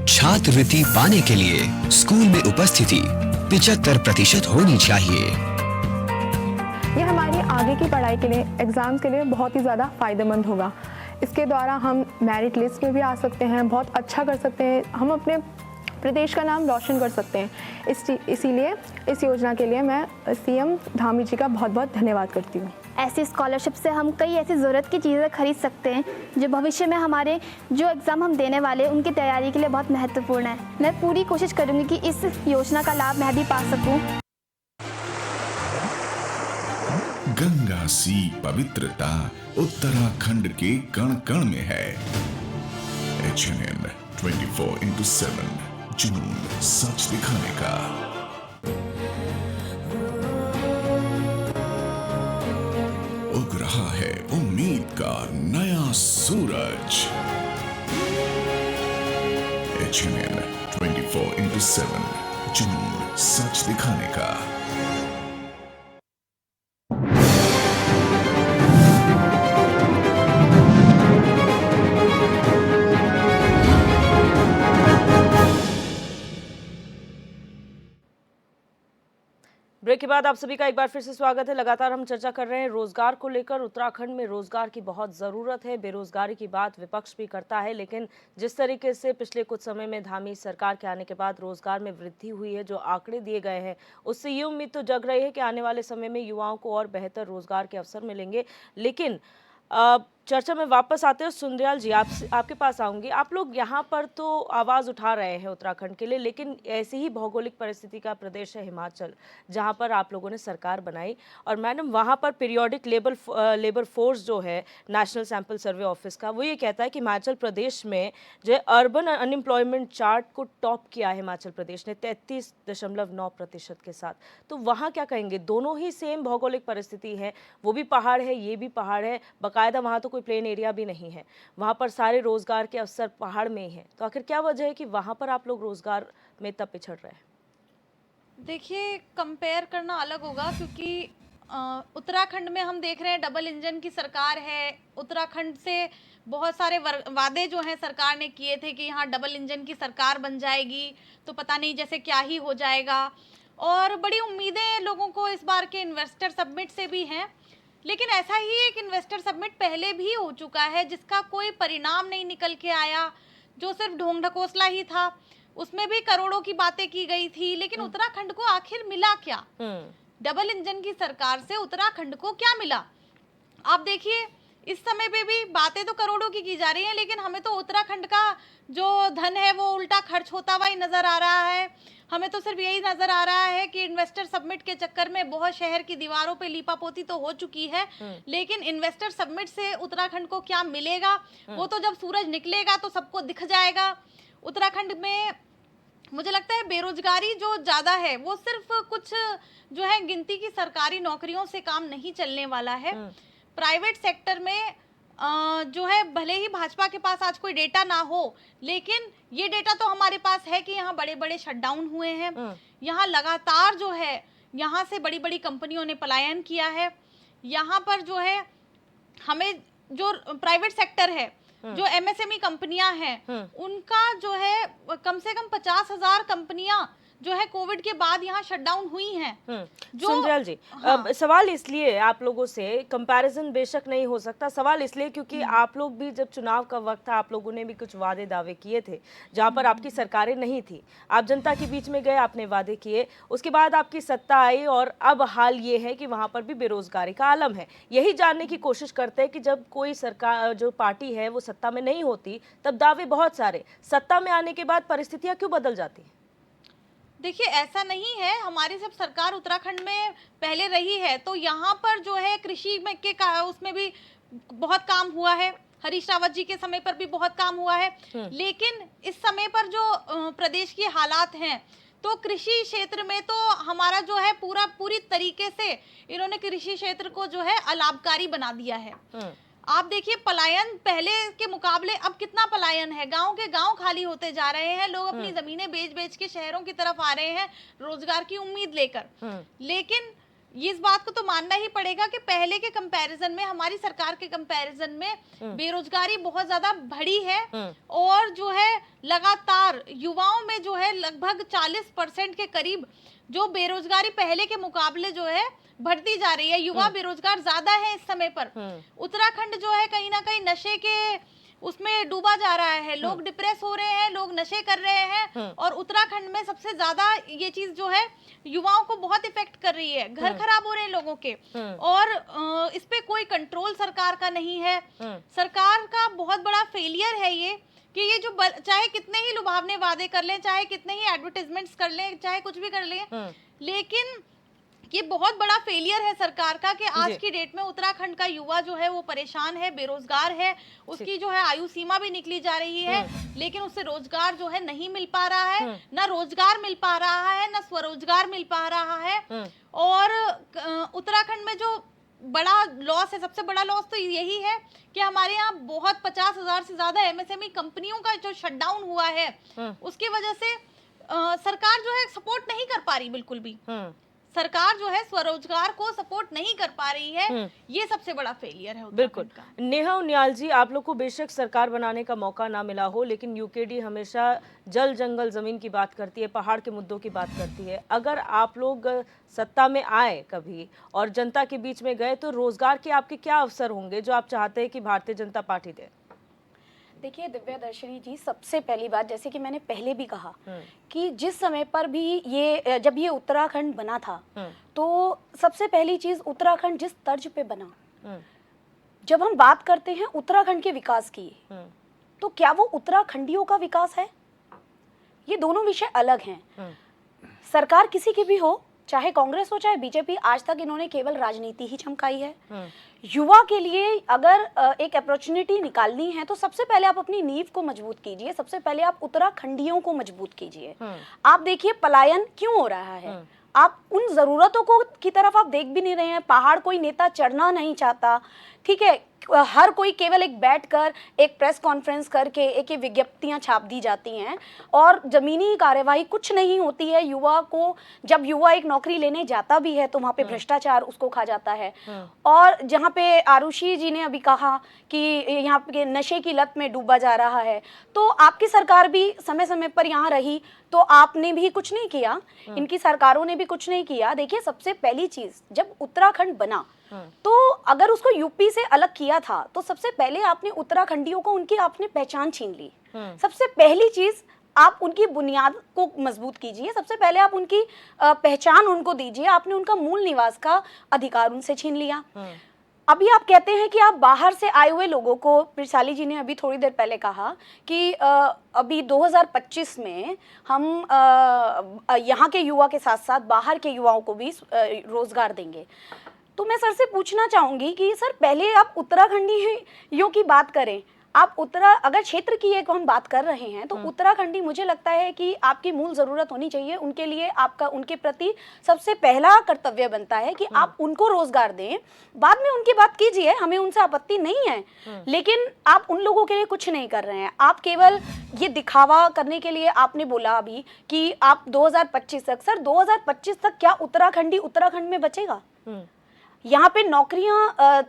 छात्रवृत्ति पाने के लिए स्कूल में उपस्थिति 75% होनी चाहिए। ये हमारी आगे की पढ़ाई के लिए, एग्ज़ाम्स के लिए बहुत ही ज़्यादा फ़ायदेमंद होगा। इसके द्वारा हम मेरिट लिस्ट में भी आ सकते हैं, बहुत अच्छा कर सकते हैं, हम अपने प्रदेश का नाम रोशन कर सकते हैं। इसीलिए इस योजना के लिए मैं CM धामी जी का बहुत बहुत धन्यवाद करती हूँ। ऐसी स्कॉलरशिप से हम कई ऐसी ज़रूरत की चीज़ें खरीद सकते हैं जो भविष्य में हमारे जो एग्ज़ाम हम देने वाले उनकी तैयारी के लिए बहुत महत्वपूर्ण है। मैं पूरी कोशिश करूँगी कि इस योजना का लाभ मैं भी पा सकूँ। गंगा सी पवित्रता उत्तराखंड के कण कण में है। HNN 24/7 जुनून सच दिखाने का। उग रहा है उम्मीद का नया सूरज। HNN 24/7 जुनून सच दिखाने का। ब्रेक के बाद आप सभी का एक बार फिर से स्वागत है। लगातार हम चर्चा कर रहे हैं रोजगार को लेकर। उत्तराखंड में रोजगार की बहुत ज़रूरत है। बेरोजगारी की बात विपक्ष भी करता है, लेकिन जिस तरीके से पिछले कुछ समय में धामी सरकार के आने के बाद रोजगार में वृद्धि हुई है, जो आंकड़े दिए गए हैं, उससे ये उम्मीद तो जग रही है कि आने वाले समय में युवाओं को और बेहतर रोजगार के अवसर मिलेंगे। लेकिन चर्चा में वापस आते हैं। सुंदरयाल जी, आपके पास आऊंगी। आप लोग यहाँ पर तो आवाज़ उठा रहे हैं उत्तराखंड के लिए, लेकिन ऐसी ही भौगोलिक परिस्थिति का प्रदेश है हिमाचल, जहाँ पर आप लोगों ने सरकार बनाई। और मैडम, वहाँ पर पीरियोडिक लेबर फोर्स जो है नेशनल सैंपल सर्वे ऑफिस का, वो ये कहता है कि हिमाचल प्रदेश में जो अर्बन अनएम्प्लॉयमेंट चार्ट को टॉप किया है हिमाचल प्रदेश ने 33.9% के साथ। तो वहाँ क्या कहेंगे? दोनों ही सेम भौगोलिक परिस्थिति है, वो भी पहाड़ है, ये भी पहाड़ है, बाकायदा वहाँ तो कोई प्लेन एरिया भी नहीं है, वहाँ पर सारे रोजगार के अवसर पहाड़ में ही हैं। तो आखिर क्या वजह है कि वहाँ पर आप लोग रोजगार में तब पिछड़ रहे हैं? देखिए, कंपेयर करना अलग होगा, क्योंकि उत्तराखंड में हम देख रहे हैं डबल इंजन की सरकार है। उत्तराखंड से बहुत सारे वादे जो हैं सरकार ने किए थे कि यहाँ डबल इंजन की सरकार बन जाएगी, तो पता नहीं जैसे क्या ही हो जाएगा। और बड़ी उम्मीदें लोगों को इस बार के इन्वेस्टर समिट से भी हैं, लेकिन ऐसा ही एक इन्वेस्टर समिट पहले भी हो चुका है जिसका कोई परिणाम नहीं निकल के आया, जो सिर्फ ढोंग ढकोसला ही था। उसमें भी करोड़ों की बातें की गई थी, लेकिन उत्तराखंड को आखिर मिला क्या? डबल इंजन की सरकार से उत्तराखंड को क्या मिला? आप देखिए, इस समय पे भी बातें तो करोड़ों की जा रही हैं, लेकिन हमें तो उत्तराखंड का जो धन है वो उल्टा खर्च होता हुआ ही नजर आ रहा है। हमें तो सिर्फ यही नजर आ रहा है कि इन्वेस्टर समिट के चक्कर में बहुत शहर की दीवारों पे लीपापोती तो हो चुकी है, लेकिन इन्वेस्टर समिट से उत्तराखंड को क्या मिलेगा वो तो जब सूरज निकलेगा तो सबको दिख जाएगा। उत्तराखंड में मुझे लगता है बेरोजगारी जो ज्यादा है वो सिर्फ कुछ जो है गिनती की सरकारी नौकरियों से काम नहीं चलने वाला है। प्राइवेट सेक्टर में जो है भले ही भाजपा के पास आज कोई डेटा ना हो, लेकिन ये डेटा तो हमारे पास है कि यहाँ बड़े बड़े शटडाउन हुए हैं, यहाँ लगातार जो है यहाँ से बड़ी बड़ी कंपनियों ने पलायन किया है। यहाँ पर जो है हमें जो प्राइवेट सेक्टर है, जो एमएसएमई कंपनियां हैं, उनका जो है कम से कम 50,000 कंपनियां जो है कोविड के बाद यहाँ शटडाउन हुई हैं। सुंदरयाल जी, अब सवाल इसलिए आप लोगों से कंपैरिजन बेशक नहीं हो सकता, सवाल इसलिए क्योंकि आप लोग भी जब चुनाव का वक्त था आप लोगों ने भी कुछ वादे दावे किए थे जहाँ पर आपकी सरकारें नहीं थी, आप जनता के बीच में गए, आपने वादे किए, उसके बाद आपकी सत्ता आई और अब हाल ये है कि वहाँ पर भी बेरोजगारी का आलम है। यही जानने की कोशिश करते हैं कि जब कोई सरकार जो पार्टी है वो सत्ता में नहीं होती तब दावे बहुत सारे, सत्ता में आने के बाद परिस्थितियाँ क्यों बदल जाती हैं? देखिए, ऐसा नहीं है, हमारी सब सरकार उत्तराखंड में पहले रही है तो यहाँ पर जो है कृषि में उसमें भी बहुत काम हुआ है, हरीश रावत जी के समय पर भी बहुत काम हुआ है, लेकिन इस समय पर जो प्रदेश के हालात हैं तो कृषि क्षेत्र में तो हमारा जो है पूरी तरीके से इन्होंने कृषि क्षेत्र को जो है अलाभकारी बना दिया है। आप देखिए, पलायन पहले के मुकाबले अब कितना पलायन है, गांव के गांव खाली होते जा रहे हैं, लोग अपनी जमीनें बेच के शहरों की तरफ आ रहे हैं रोजगार की उम्मीद लेकर। लेकिन इस बात को तो मानना ही पड़ेगा कि पहले के कंपैरिजन में, हमारी सरकार के कंपैरिजन में बेरोजगारी बहुत ज्यादा बढ़ी है और जो है लगातार युवाओं में जो है लगभग 40% के करीब जो बेरोजगारी पहले के मुकाबले जो है बढ़ती जा रही है। युवा बेरोजगार ज्यादा है इस समय पर। उत्तराखंड जो है कहीं ना कहीं नशे के उसमें डूबा जा रहा है, लोग डिप्रेस हो रहे हैं, लोग नशे कर रहे हैं और उत्तराखंड में सबसे ज्यादा ये चीज जो है युवाओं को बहुत इफेक्ट कर रही है, घर खराब हो रहे हैं लोगों के और इस पे कोई कंट्रोल सरकार का नहीं है। सरकार का बहुत बड़ा फेलियर है ये कि ये जो चाहे कितने ही लुभावने वादे कर लें, चाहे कितने ही एडवर्टाइजमेंट्स कर लें, चाहे कुछ भी कर लें, लेकिन ये बहुत बड़ा फेलियर है सरकार का कि आज की डेट में उत्तराखंड का युवा जो है वो परेशान है, बेरोजगार है, उसकी जो है आयु सीमा भी निकली जा रही है, लेकिन उससे रोजगार जो है नहीं मिल पा रहा है, ना रोजगार मिल पा रहा है, ना स्वरोजगार मिल पा रहा है। और उत्तराखंड में जो बड़ा लॉस है, सबसे बड़ा लॉस तो यही है कि हमारे यहाँ बहुत 50,000 से ज्यादा एमएसएमई कंपनियों का जो शटडाउन हुआ है उसकी वजह से सरकार जो है सपोर्ट नहीं कर पा रही, बिल्कुल भी सरकार जो है स्वरोजगार को सपोर्ट नहीं कर पा रही है, ये सबसे बड़ा फेलियर है। बिल्कुल। नेहा उनियाल जी, आप लोग को बेशक सरकार बनाने का मौका ना मिला हो, लेकिन यूकेडी हमेशा जल जंगल जमीन की बात करती है, पहाड़ के मुद्दों की बात करती है। अगर आप लोग सत्ता में आए कभी और जनता के बीच में गए तो रोजगार के आपके क्या अवसर होंगे जो आप चाहते हैं कि भारतीय जनता पार्टी दे? देखिए दिव्या दर्शनी जी, सबसे पहली बात, जैसे कि मैंने पहले भी कहा कि जिस समय पर भी ये जब ये उत्तराखंड बना था तो सबसे पहली चीज उत्तराखंड जिस तर्ज पे बना, जब हम बात करते हैं उत्तराखंड के विकास की तो क्या वो उत्तराखंडियों का विकास है? ये दोनों विषय अलग हैं। सरकार किसी की भी हो, चाहे कांग्रेस हो चाहे बीजेपी, आज तक इन्होंने केवल राजनीति ही चमकाई है। युवा के लिए अगर एक अपॉर्चुनिटी निकालनी है तो सबसे पहले आप अपनी नींव को मजबूत कीजिए, सबसे पहले आप उत्तराखंडियों को मजबूत कीजिए। आप देखिए पलायन क्यों हो रहा है, आप उन जरूरतों को की तरफ आप देख भी नहीं रहे हैं। पहाड़ कोई नेता चढ़ना नहीं चाहता, ठीक है, हर कोई केवल एक बैठकर एक प्रेस कॉन्फ्रेंस करके एक विज्ञप्तियां छाप दी जाती हैं और जमीनी कार्यवाही कुछ नहीं होती है। युवा को, जब युवा एक नौकरी लेने जाता भी है तो वहाँ पे भ्रष्टाचार उसको खा जाता है। और जहाँ पे आरुषि जी ने अभी कहा कि यहाँ पे नशे की लत में डूबा जा रहा है, तो आपकी सरकार भी समय समय पर यहाँ रही तो आपने भी कुछ नहीं किया, इनकी सरकारों ने भी कुछ नहीं किया। देखिए सबसे पहली चीज, जब उत्तराखंड बना तो अगर उसको यूपी से अलग किया था तो सबसे पहले आपने उत्तराखंडियों को उनकी आपने पहचान छीन ली। सबसे पहली चीज आप उनकी बुनियाद को मजबूत कीजिए, सबसे पहले आप उनकी पहचान उनको दीजिए। आपने उनका मूल निवास का अधिकार उनसे छीन लिया। अभी आप कहते हैं कि आप बाहर से आए हुए लोगों को, पिरसाली जी ने अभी थोड़ी देर पहले कहा कि अभी 2025 में हम यहाँ के युवा के साथ साथ बाहर के युवाओं को भी रोजगार देंगे। तो मैं सर से पूछना चाहूंगी कि सर पहले आप उत्तराखंडियों की बात करें। आप अगर क्षेत्र की एक हम बात कर रहे हैं तो उत्तराखंडी, मुझे लगता है कि आपकी मूल जरूरत होनी चाहिए उनके लिए। आपका उनके प्रति सबसे पहला कर्तव्य बनता है कि आप उनको रोजगार दें। बाद में उनकी बात कीजिए, हमें उनसे आपत्ति नहीं है, लेकिन आप उन लोगों के लिए कुछ नहीं कर रहे हैं। आप केवल ये दिखावा करने के लिए आपने बोला अभी कि आप 2025 तक, सर 2025 तक क्या उत्तराखंडी उत्तराखंड में बचेगा? यहाँ पे नौकरियां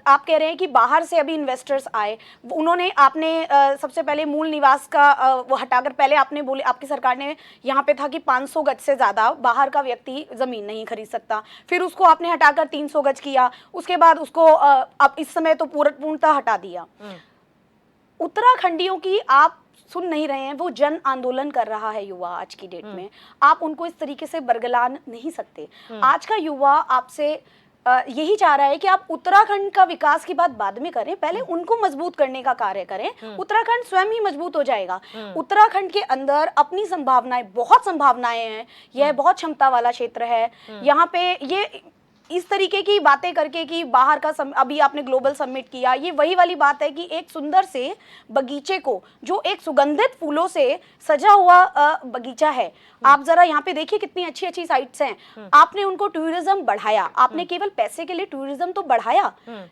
आप कह रहे हैं कि बाहर से अभी इन्वेस्टर्स आए, उन्होंने आपने सबसे पहले मूल निवास का वो हटाकर, पहले आपने बोले, आपकी सरकार ने यहाँ पे था कि 500 गज से ज़्यादा बाहर का व्यक्ति ज़मीन नहीं खरीद सकता, फिर उसको आपने हटाकर 300 गज किया, उसके बाद उसको अब इस समय तो पूर्णतः हटा दिया। उत्तराखंडियों की आप सुन नहीं रहे हैं, वो जन आंदोलन कर रहा है युवा आज की डेट में। आप उनको इस तरीके से बरगला नहीं सकते। आज का युवा आपसे यही चाह रहा है कि आप उत्तराखंड का विकास की बात बाद में करें, पहले उनको मजबूत करने का कार्य करें। उत्तराखंड स्वयं ही मजबूत हो जाएगा। उत्तराखंड के अंदर अपनी संभावनाएं, बहुत संभावनाएं हैं। यह बहुत क्षमता वाला क्षेत्र है। यहाँ पे ये इस तरीके की बातें करके कि बाहर का अभी आपने ग्लोबल समिट किया, ये वही वाली बात है कि एक सुंदर से बगीचे को, जो एक सुगंधित फूलों से सजा हुआ बगीचा है, आप जरा यहाँ पे देखिए कितनी अच्छी अच्छी साइट्स हैं। आपने उनको टूरिज्म बढ़ाया, आपने केवल पैसे के लिए टूरिज्म तो बढ़ाया,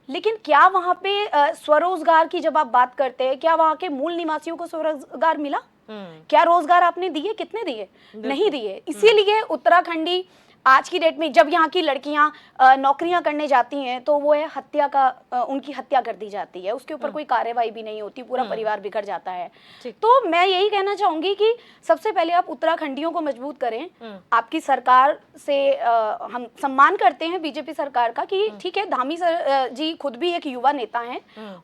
लेकिन क्या वहाँ पे स्वरोजगार की जब आप बात करते हैं, क्या वहाँ के मूल निवासियों को स्वरोजगार मिला? क्या रोजगार आपने दिए? कितने दिए? नहीं दिए। इसीलिए उत्तराखंडी आज की डेट में जब यहाँ की लड़कियां नौकरियां करने जाती हैं तो वो है हत्या का, उनकी हत्या कर दी जाती है, उसके ऊपर कोई कार्रवाई भी नहीं होती, पूरा परिवार बिखर जाता है। तो मैं यही कहना चाहूंगी कि सबसे पहले आप उत्तराखंडियों को मजबूत करें। आपकी सरकार से हम सम्मान करते हैं, बीजेपी सरकार का, कि ठीक है, धामी सर जी खुद भी एक युवा नेता हैं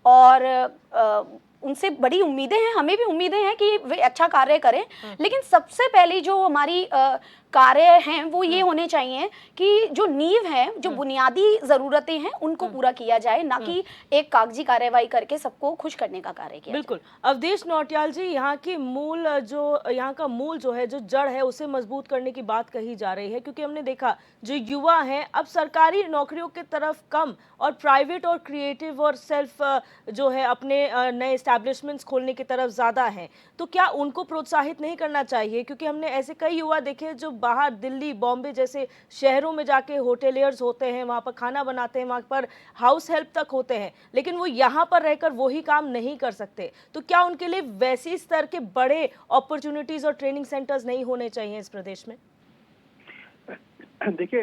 और उनसे बड़ी उम्मीदें हैं, हमें भी उम्मीदें हैं कि वे अच्छा कार्य करें। लेकिन सबसे पहले जो हमारी कार्य हैं वो ये होने चाहिए कि जो नींव है, जो बुनियादी ज़रूरतें हैं, उनको पूरा किया जाए, ना कि एक कागजी कार्रवाई करके सबको खुश करने का कार्य किया। बिल्कुल। अवधेश नौटियाल जी, यहाँ का मूल जो है, जो जड़ है, उसे मजबूत करने की बात कही जा रही है, क्योंकि हमने देखा जो युवा हैं अब सरकारी नौकरियों की तरफ कम और प्राइवेट और क्रिएटिव और सेल्फ जो है अपने नए एस्टैब्लिशमेंट्स खोलने की तरफ ज़्यादा हैं। तो क्या उनको प्रोत्साहित नहीं करना चाहिए? क्योंकि हमने ऐसे कई युवा देखे जो बाहर दिल्ली, बॉम्बे जैसे शहरों में जाके होटेलियर्स होते हैं, वहाँ पर खाना बनाते हैं, वहाँ पर हाउस हेल्प तक होते हैं, लेकिन वो यहाँ पर रहकर वही काम नहीं कर सकते। तो क्या उनके लिए वैसी स्तर के बड़े अपॉर्चुनिटीज और ट्रेनिंग सेंटर्स नहीं होने चाहिए इस प्रदेश में? देखिए,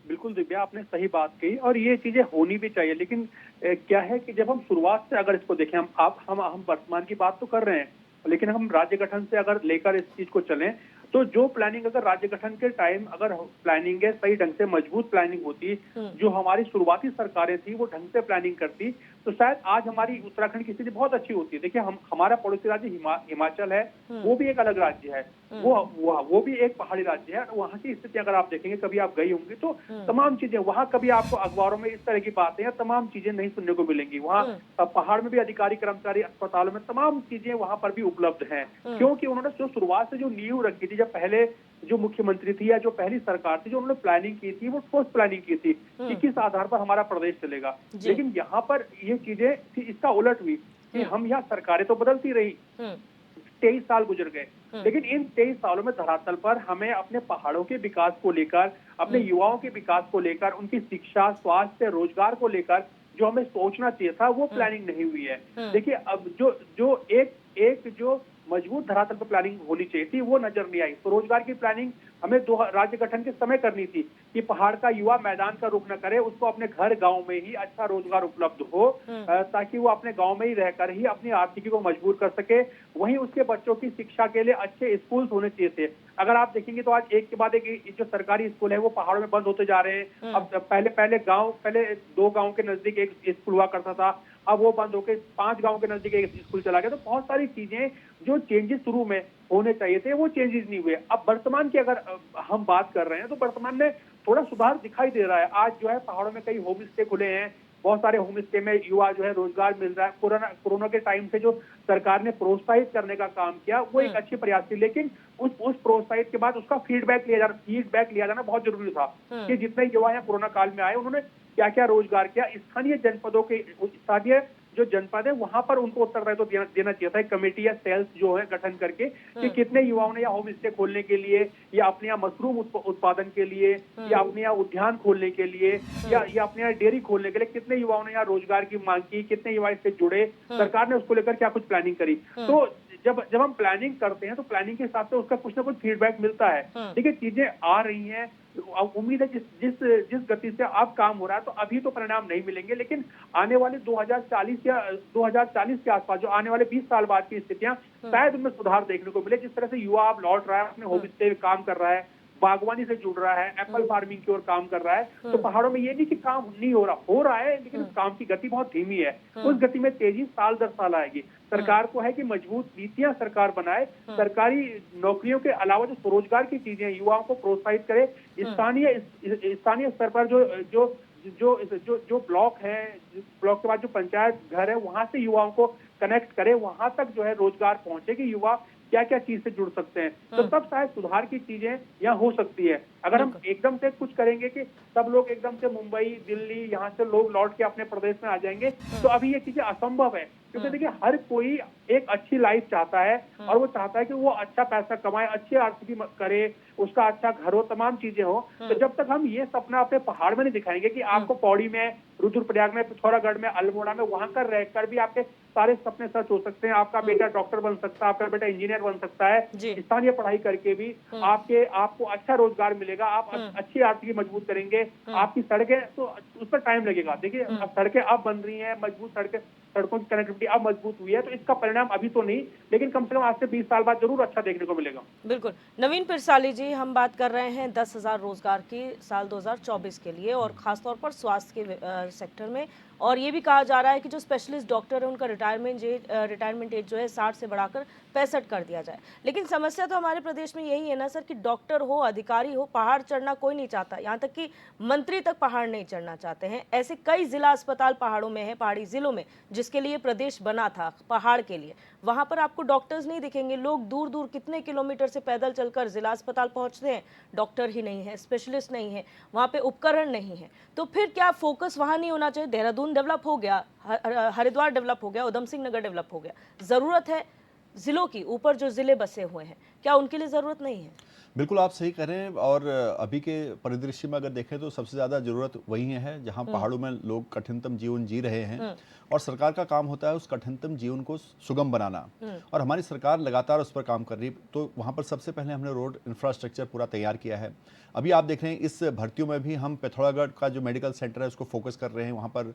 बिल्कुल दिव्या, आपने सही बात कही और ये चीजें होनी भी चाहिए। लेकिन क्या है कि जब हम शुरुआत से अगर इसको देखें, हम वर्तमान की बात तो कर रहे हैं, लेकिन हम राज्य गठन से अगर लेकर इस चीज को चलें तो जो प्लानिंग अगर राज्य गठन के टाइम अगर प्लानिंग है सही ढंग से मजबूत प्लानिंग होती, जो हमारी शुरुआती सरकारें थी वो ढंग से प्लानिंग करती, तो शायद आज हमारी उत्तराखंड की स्थिति बहुत अच्छी होती है। देखिए, हमारा पड़ोसी राज्य हिमाचल है, वो भी एक अलग राज्य है, वो भी एक पहाड़ी राज्य है। वहाँ की स्थिति अगर आप देखेंगे, कभी आप गई होंगी तो तमाम चीजें वहाँ, कभी आपको अखबारों में इस तरह की बातें या तमाम चीजें नहीं सुनने को मिलेंगी। वहाँ पहाड़ में भी अधिकारी कर्मचारी, अस्पतालों में तमाम चीजें वहाँ पर भी उपलब्ध हैं, क्योंकि उन्होंने जो शुरुआत से जो नींव रखी थी, जब पहले जो मुख्यमंत्री थी या जो पहली सरकार थी, जो उन्होंने प्लानिंग की थी, वो ठोस प्लानिंग की थी कि किस आधार पर हमारा प्रदेश चलेगा। लेकिन यहाँ पर ये चीजें इसका उलट हुई कि हम यहाँ सरकारें तो बदलती रही, 23 साल गुजर गए, लेकिन इन 23 सालों में धरातल पर हमें अपने पहाड़ों के विकास को लेकर, अपने युवाओं के विकास को लेकर, उनकी शिक्षा, स्वास्थ्य, रोजगार को लेकर जो हमें सोचना चाहिए था, वो प्लानिंग नहीं हुई है। देखिए, अब जो एक जो मजबूत धरातल पर प्लानिंग होनी चाहिए थी, वो नजर नहीं आई। स्वरोजगार की प्लानिंग हमें राज्य गठन के समय करनी थी कि पहाड़ का युवा मैदान का रुख न करे, उसको अपने घर गांव में ही अच्छा रोजगार उपलब्ध हो, ताकि वो अपने गांव में ही रहकर ही अपनी आर्थिकी को मजबूत कर सके। वहीं उसके बच्चों की शिक्षा के लिए अच्छे स्कूल होने चाहिए थे। अगर आप देखेंगे तो आज एक के बाद एक जो सरकारी स्कूल है वो पहाड़ों में बंद होते जा रहे हैं। अब पहले 2 गांव के नजदीक एक स्कूल हुआ करता था, अब वो बंद होकर 5 गांव के नजदीक एक स्कूल चला गया। तो बहुत सारी चीजें जो चेंजेस शुरू में होने चाहिए थे वो चेंजेस नहीं हुए। अब वर्तमान की अगर हम बात कर रहे हैं तो वर्तमान में थोड़ा सुधार दिखाई दे रहा है। आज जो है पहाड़ों में कई होम स्टे खुले हैं, बहुत सारे होम स्टे में युवा जो है रोजगार मिल रहा है। कोरोना के टाइम से जो सरकार ने प्रोत्साहित करने का काम किया वो एक अच्छी प्रयास थी, लेकिन उस प्रोत्साहित के बाद उसका फीडबैक लिया जाना बहुत जरूरी था कि जितने युवा यहाँ कोरोना काल में आए उन्होंने क्या क्या रोजगार किया। स्थानीय जो जनपद है वहां पर उनको उत्तरदायित्व देना चाहिए था, कमेटी या सेल्स जो है गठन करके कि कितने युवाओं ने या होम स्टे खोलने के लिए या अपने यहाँ मशरूम उत्पादन के लिए या अपने यहाँ उद्यान खोलने के लिए या अपने यहाँ डेयरी खोलने के लिए कितने युवाओं ने यहाँ रोजगार की मांग की, कितने युवा इससे जुड़े, सरकार ने उसको लेकर क्या कुछ प्लानिंग करी। तो जब हम प्लानिंग करते हैं तो प्लानिंग के हिसाब से उसका कुछ ना कुछ फीडबैक मिलता है। देखिए चीजें आ रही हैं, उम्मीद है जिस गति से अब काम हो रहा है तो अभी तो परिणाम नहीं मिलेंगे, लेकिन आने वाले 2040 के आसपास जो आने वाले 20 साल बाद की स्थितियां शायद उनमें सुधार देखने को मिले। जिस तरह से युवा अब लौट रहा है, अपने होम स्टे में काम कर रहा है, बागवानी से जुड़ रहा है, एप्पल फार्मिंग की ओर काम कर रहा है, तो पहाड़ों में ये नहीं कि काम नहीं हो रहा है, लेकिन उस काम की गति बहुत धीमी है। उस गति में तेजी साल दर साल आएगी। सरकार को है कि मजबूत नीतियां सरकार बनाए, सरकारी नौकरियों के अलावा जो स्वरोजगार की चीजें युवाओं को प्रोत्साहित करे, स्थानीय स्तर पर जो ब्लॉक है, ब्लॉक के बाद जो पंचायत घर है वहां से युवाओं को कनेक्ट करे, वहां तक जो है रोजगार पहुंचे कि युवा क्या क्या चीज से जुड़ सकते हैं। तो तब शायद सुधार की चीजें यहाँ हो सकती है। अगर हम एकदम से कुछ करेंगे कि सब लोग एकदम से मुंबई, दिल्ली, यहाँ से लोग लौट के अपने प्रदेश में आ जाएंगे, तो अभी ये चीजें असंभव है। क्योंकि देखिए हर कोई एक अच्छी लाइफ चाहता है और वो चाहता है कि वो अच्छा पैसा कमाए, अच्छी आर्थिकी करे, उसका अच्छा घर हो, तमाम चीजें हो। तो जब तक हम ये सपना अपने पहाड़ में नहीं दिखाएंगे कि आपको पौड़ी में, रुद्रप्रयाग में, पिथौरागढ़ में, अल्मोड़ा में वहां कर रहकर भी आपके सारे सपने सच हो सकते हैं। आपका बेटा डॉक्टर बन सकता है, आपका बेटा इंजीनियर बन सकता है, स्थानीय पढ़ाई करके भी आपको अच्छा रोजगार मिलेगा, आप अच्छी आर्थिकी मजबूत करेंगे। आपकी सड़कें तो उस पर टाइम लगेगा। देखिए अब सड़कें अब बन रही हैं, मजबूत सड़कों की कनेक्टिविटी अब मजबूत हुई है, तो इसका परिणाम अभी तो नहीं, लेकिन कम से कम आज से 20 साल बाद जरूर अच्छा देखने को मिलेगा। बिल्कुल। नवीन पिरसाली जी, हम बात कर रहे हैं 10,000 रोजगार की साल 2024 के लिए और खासतौर पर स्वास्थ्य के सेक्टर में, और ये भी कहा जा रहा है कि जो स्पेशलिस्ट डॉक्टर है उनका रिटायरमेंट एज जो है 60 से बढ़ाकर 65 कर दिया जाए। लेकिन समस्या तो हमारे प्रदेश में यही है ना सर कि डॉक्टर हो, अधिकारी हो, पहाड़ चढ़ना कोई नहीं चाहता, यहाँ तक कि मंत्री तक पहाड़ नहीं चढ़ना चाहते हैं। ऐसे कई जिला अस्पताल पहाड़ों में है, पहाड़ी जिलों में, जिसके लिए प्रदेश बना था पहाड़ के लिए। वहां पर आपको डॉक्टर्स नहीं दिखेंगे, लोग दूर दूर कितने किलोमीटर से पैदल चलकर जिला अस्पताल पहुंचते हैं, डॉक्टर ही नहीं है, स्पेशलिस्ट नहीं है, वहां पे उपकरण नहीं है। तो फिर क्या फोकस वहां नहीं होना चाहिए? देहरादून डेवलप हो गया, हरिद्वार डेवलप हो गया, उधम सिंह नगर डेवलप हो गया, जरूरत है जिलों की, ऊपर जो जिले बसे हुए हैं, क्या उनके लिए जरूरत नहीं है? बिल्कुल आप सही कह रहे हैं। और अभी के परिदृश्य में अगर देखें तो सबसे ज़्यादा ज़रूरत वही है जहां पहाड़ों में लोग कठिनतम जीवन जी रहे हैं, और सरकार का काम होता है उस कठिनतम जीवन को सुगम बनाना, और हमारी सरकार लगातार उस पर काम कर रही है। तो वहां पर सबसे पहले हमने रोड इंफ्रास्ट्रक्चर पूरा तैयार किया है। अभी आप देख रहे हैं इस भर्तियों में भी हम पिथौरागढ़ का जो मेडिकल सेंटर है उसको फोकस कर रहे हैं। वहाँ पर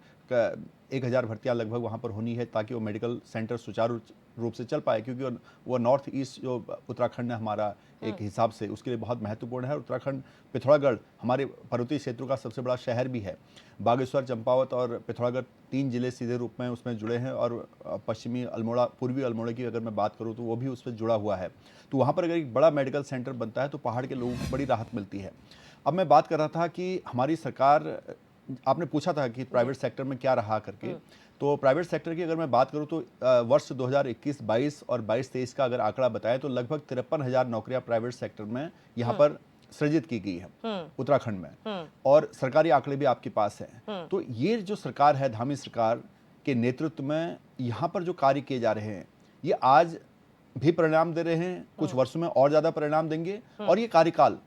1000 भर्तियाँ लगभग वहाँ पर होनी है ताकि वो मेडिकल सेंटर सुचारू रूप से चल पाए, क्योंकि वो नॉर्थ ईस्ट जो उत्तराखंड है हमारा एक हिसाब से उसके लिए बहुत महत्वपूर्ण है। उत्तराखंड पिथौरागढ़ हमारे पर्वतीय क्षेत्रों का सबसे बड़ा शहर भी है। बागेश्वर, चंपावत और पिथौरागढ़ 3 जिले सीधे रूप में उसमें जुड़े हैं, और पश्चिमी अल्मोड़ा, पूर्वी अल्मोड़ा की अगर मैं बात करूं तो वो भी उस पर जुड़ा हुआ है। तो वहाँ पर अगर एक बड़ा मेडिकल सेंटर बनता है तो पहाड़ के लोगों को बड़ी राहत मिलती है। अब मैं बात कर रहा था कि हमारी सरकार, आपने पूछा था कि प्राइवेट सेक्टर में क्या रहा करके, तो प्राइवेट सेक्टर की अगर मैं बात करूं तो वर्ष 2021-22 और 22-23 का अगर आंकड़ा बताएं तो लगभग 53,000 नौकरियां प्राइवेट सेक्टर में यहाँ पर सृजित की गई है उत्तराखंड में, और सरकारी आंकड़े भी आपके पास हैं। तो ये जो सरकार है, धामी सरकार के नेतृत्व में यहाँ पर जो कार्य किए जा रहे हैं ये आज भी परिणाम दे रहे हैं, कुछ वर्षों में और ज्यादा परिणाम देंगे, और ये कार्यकाल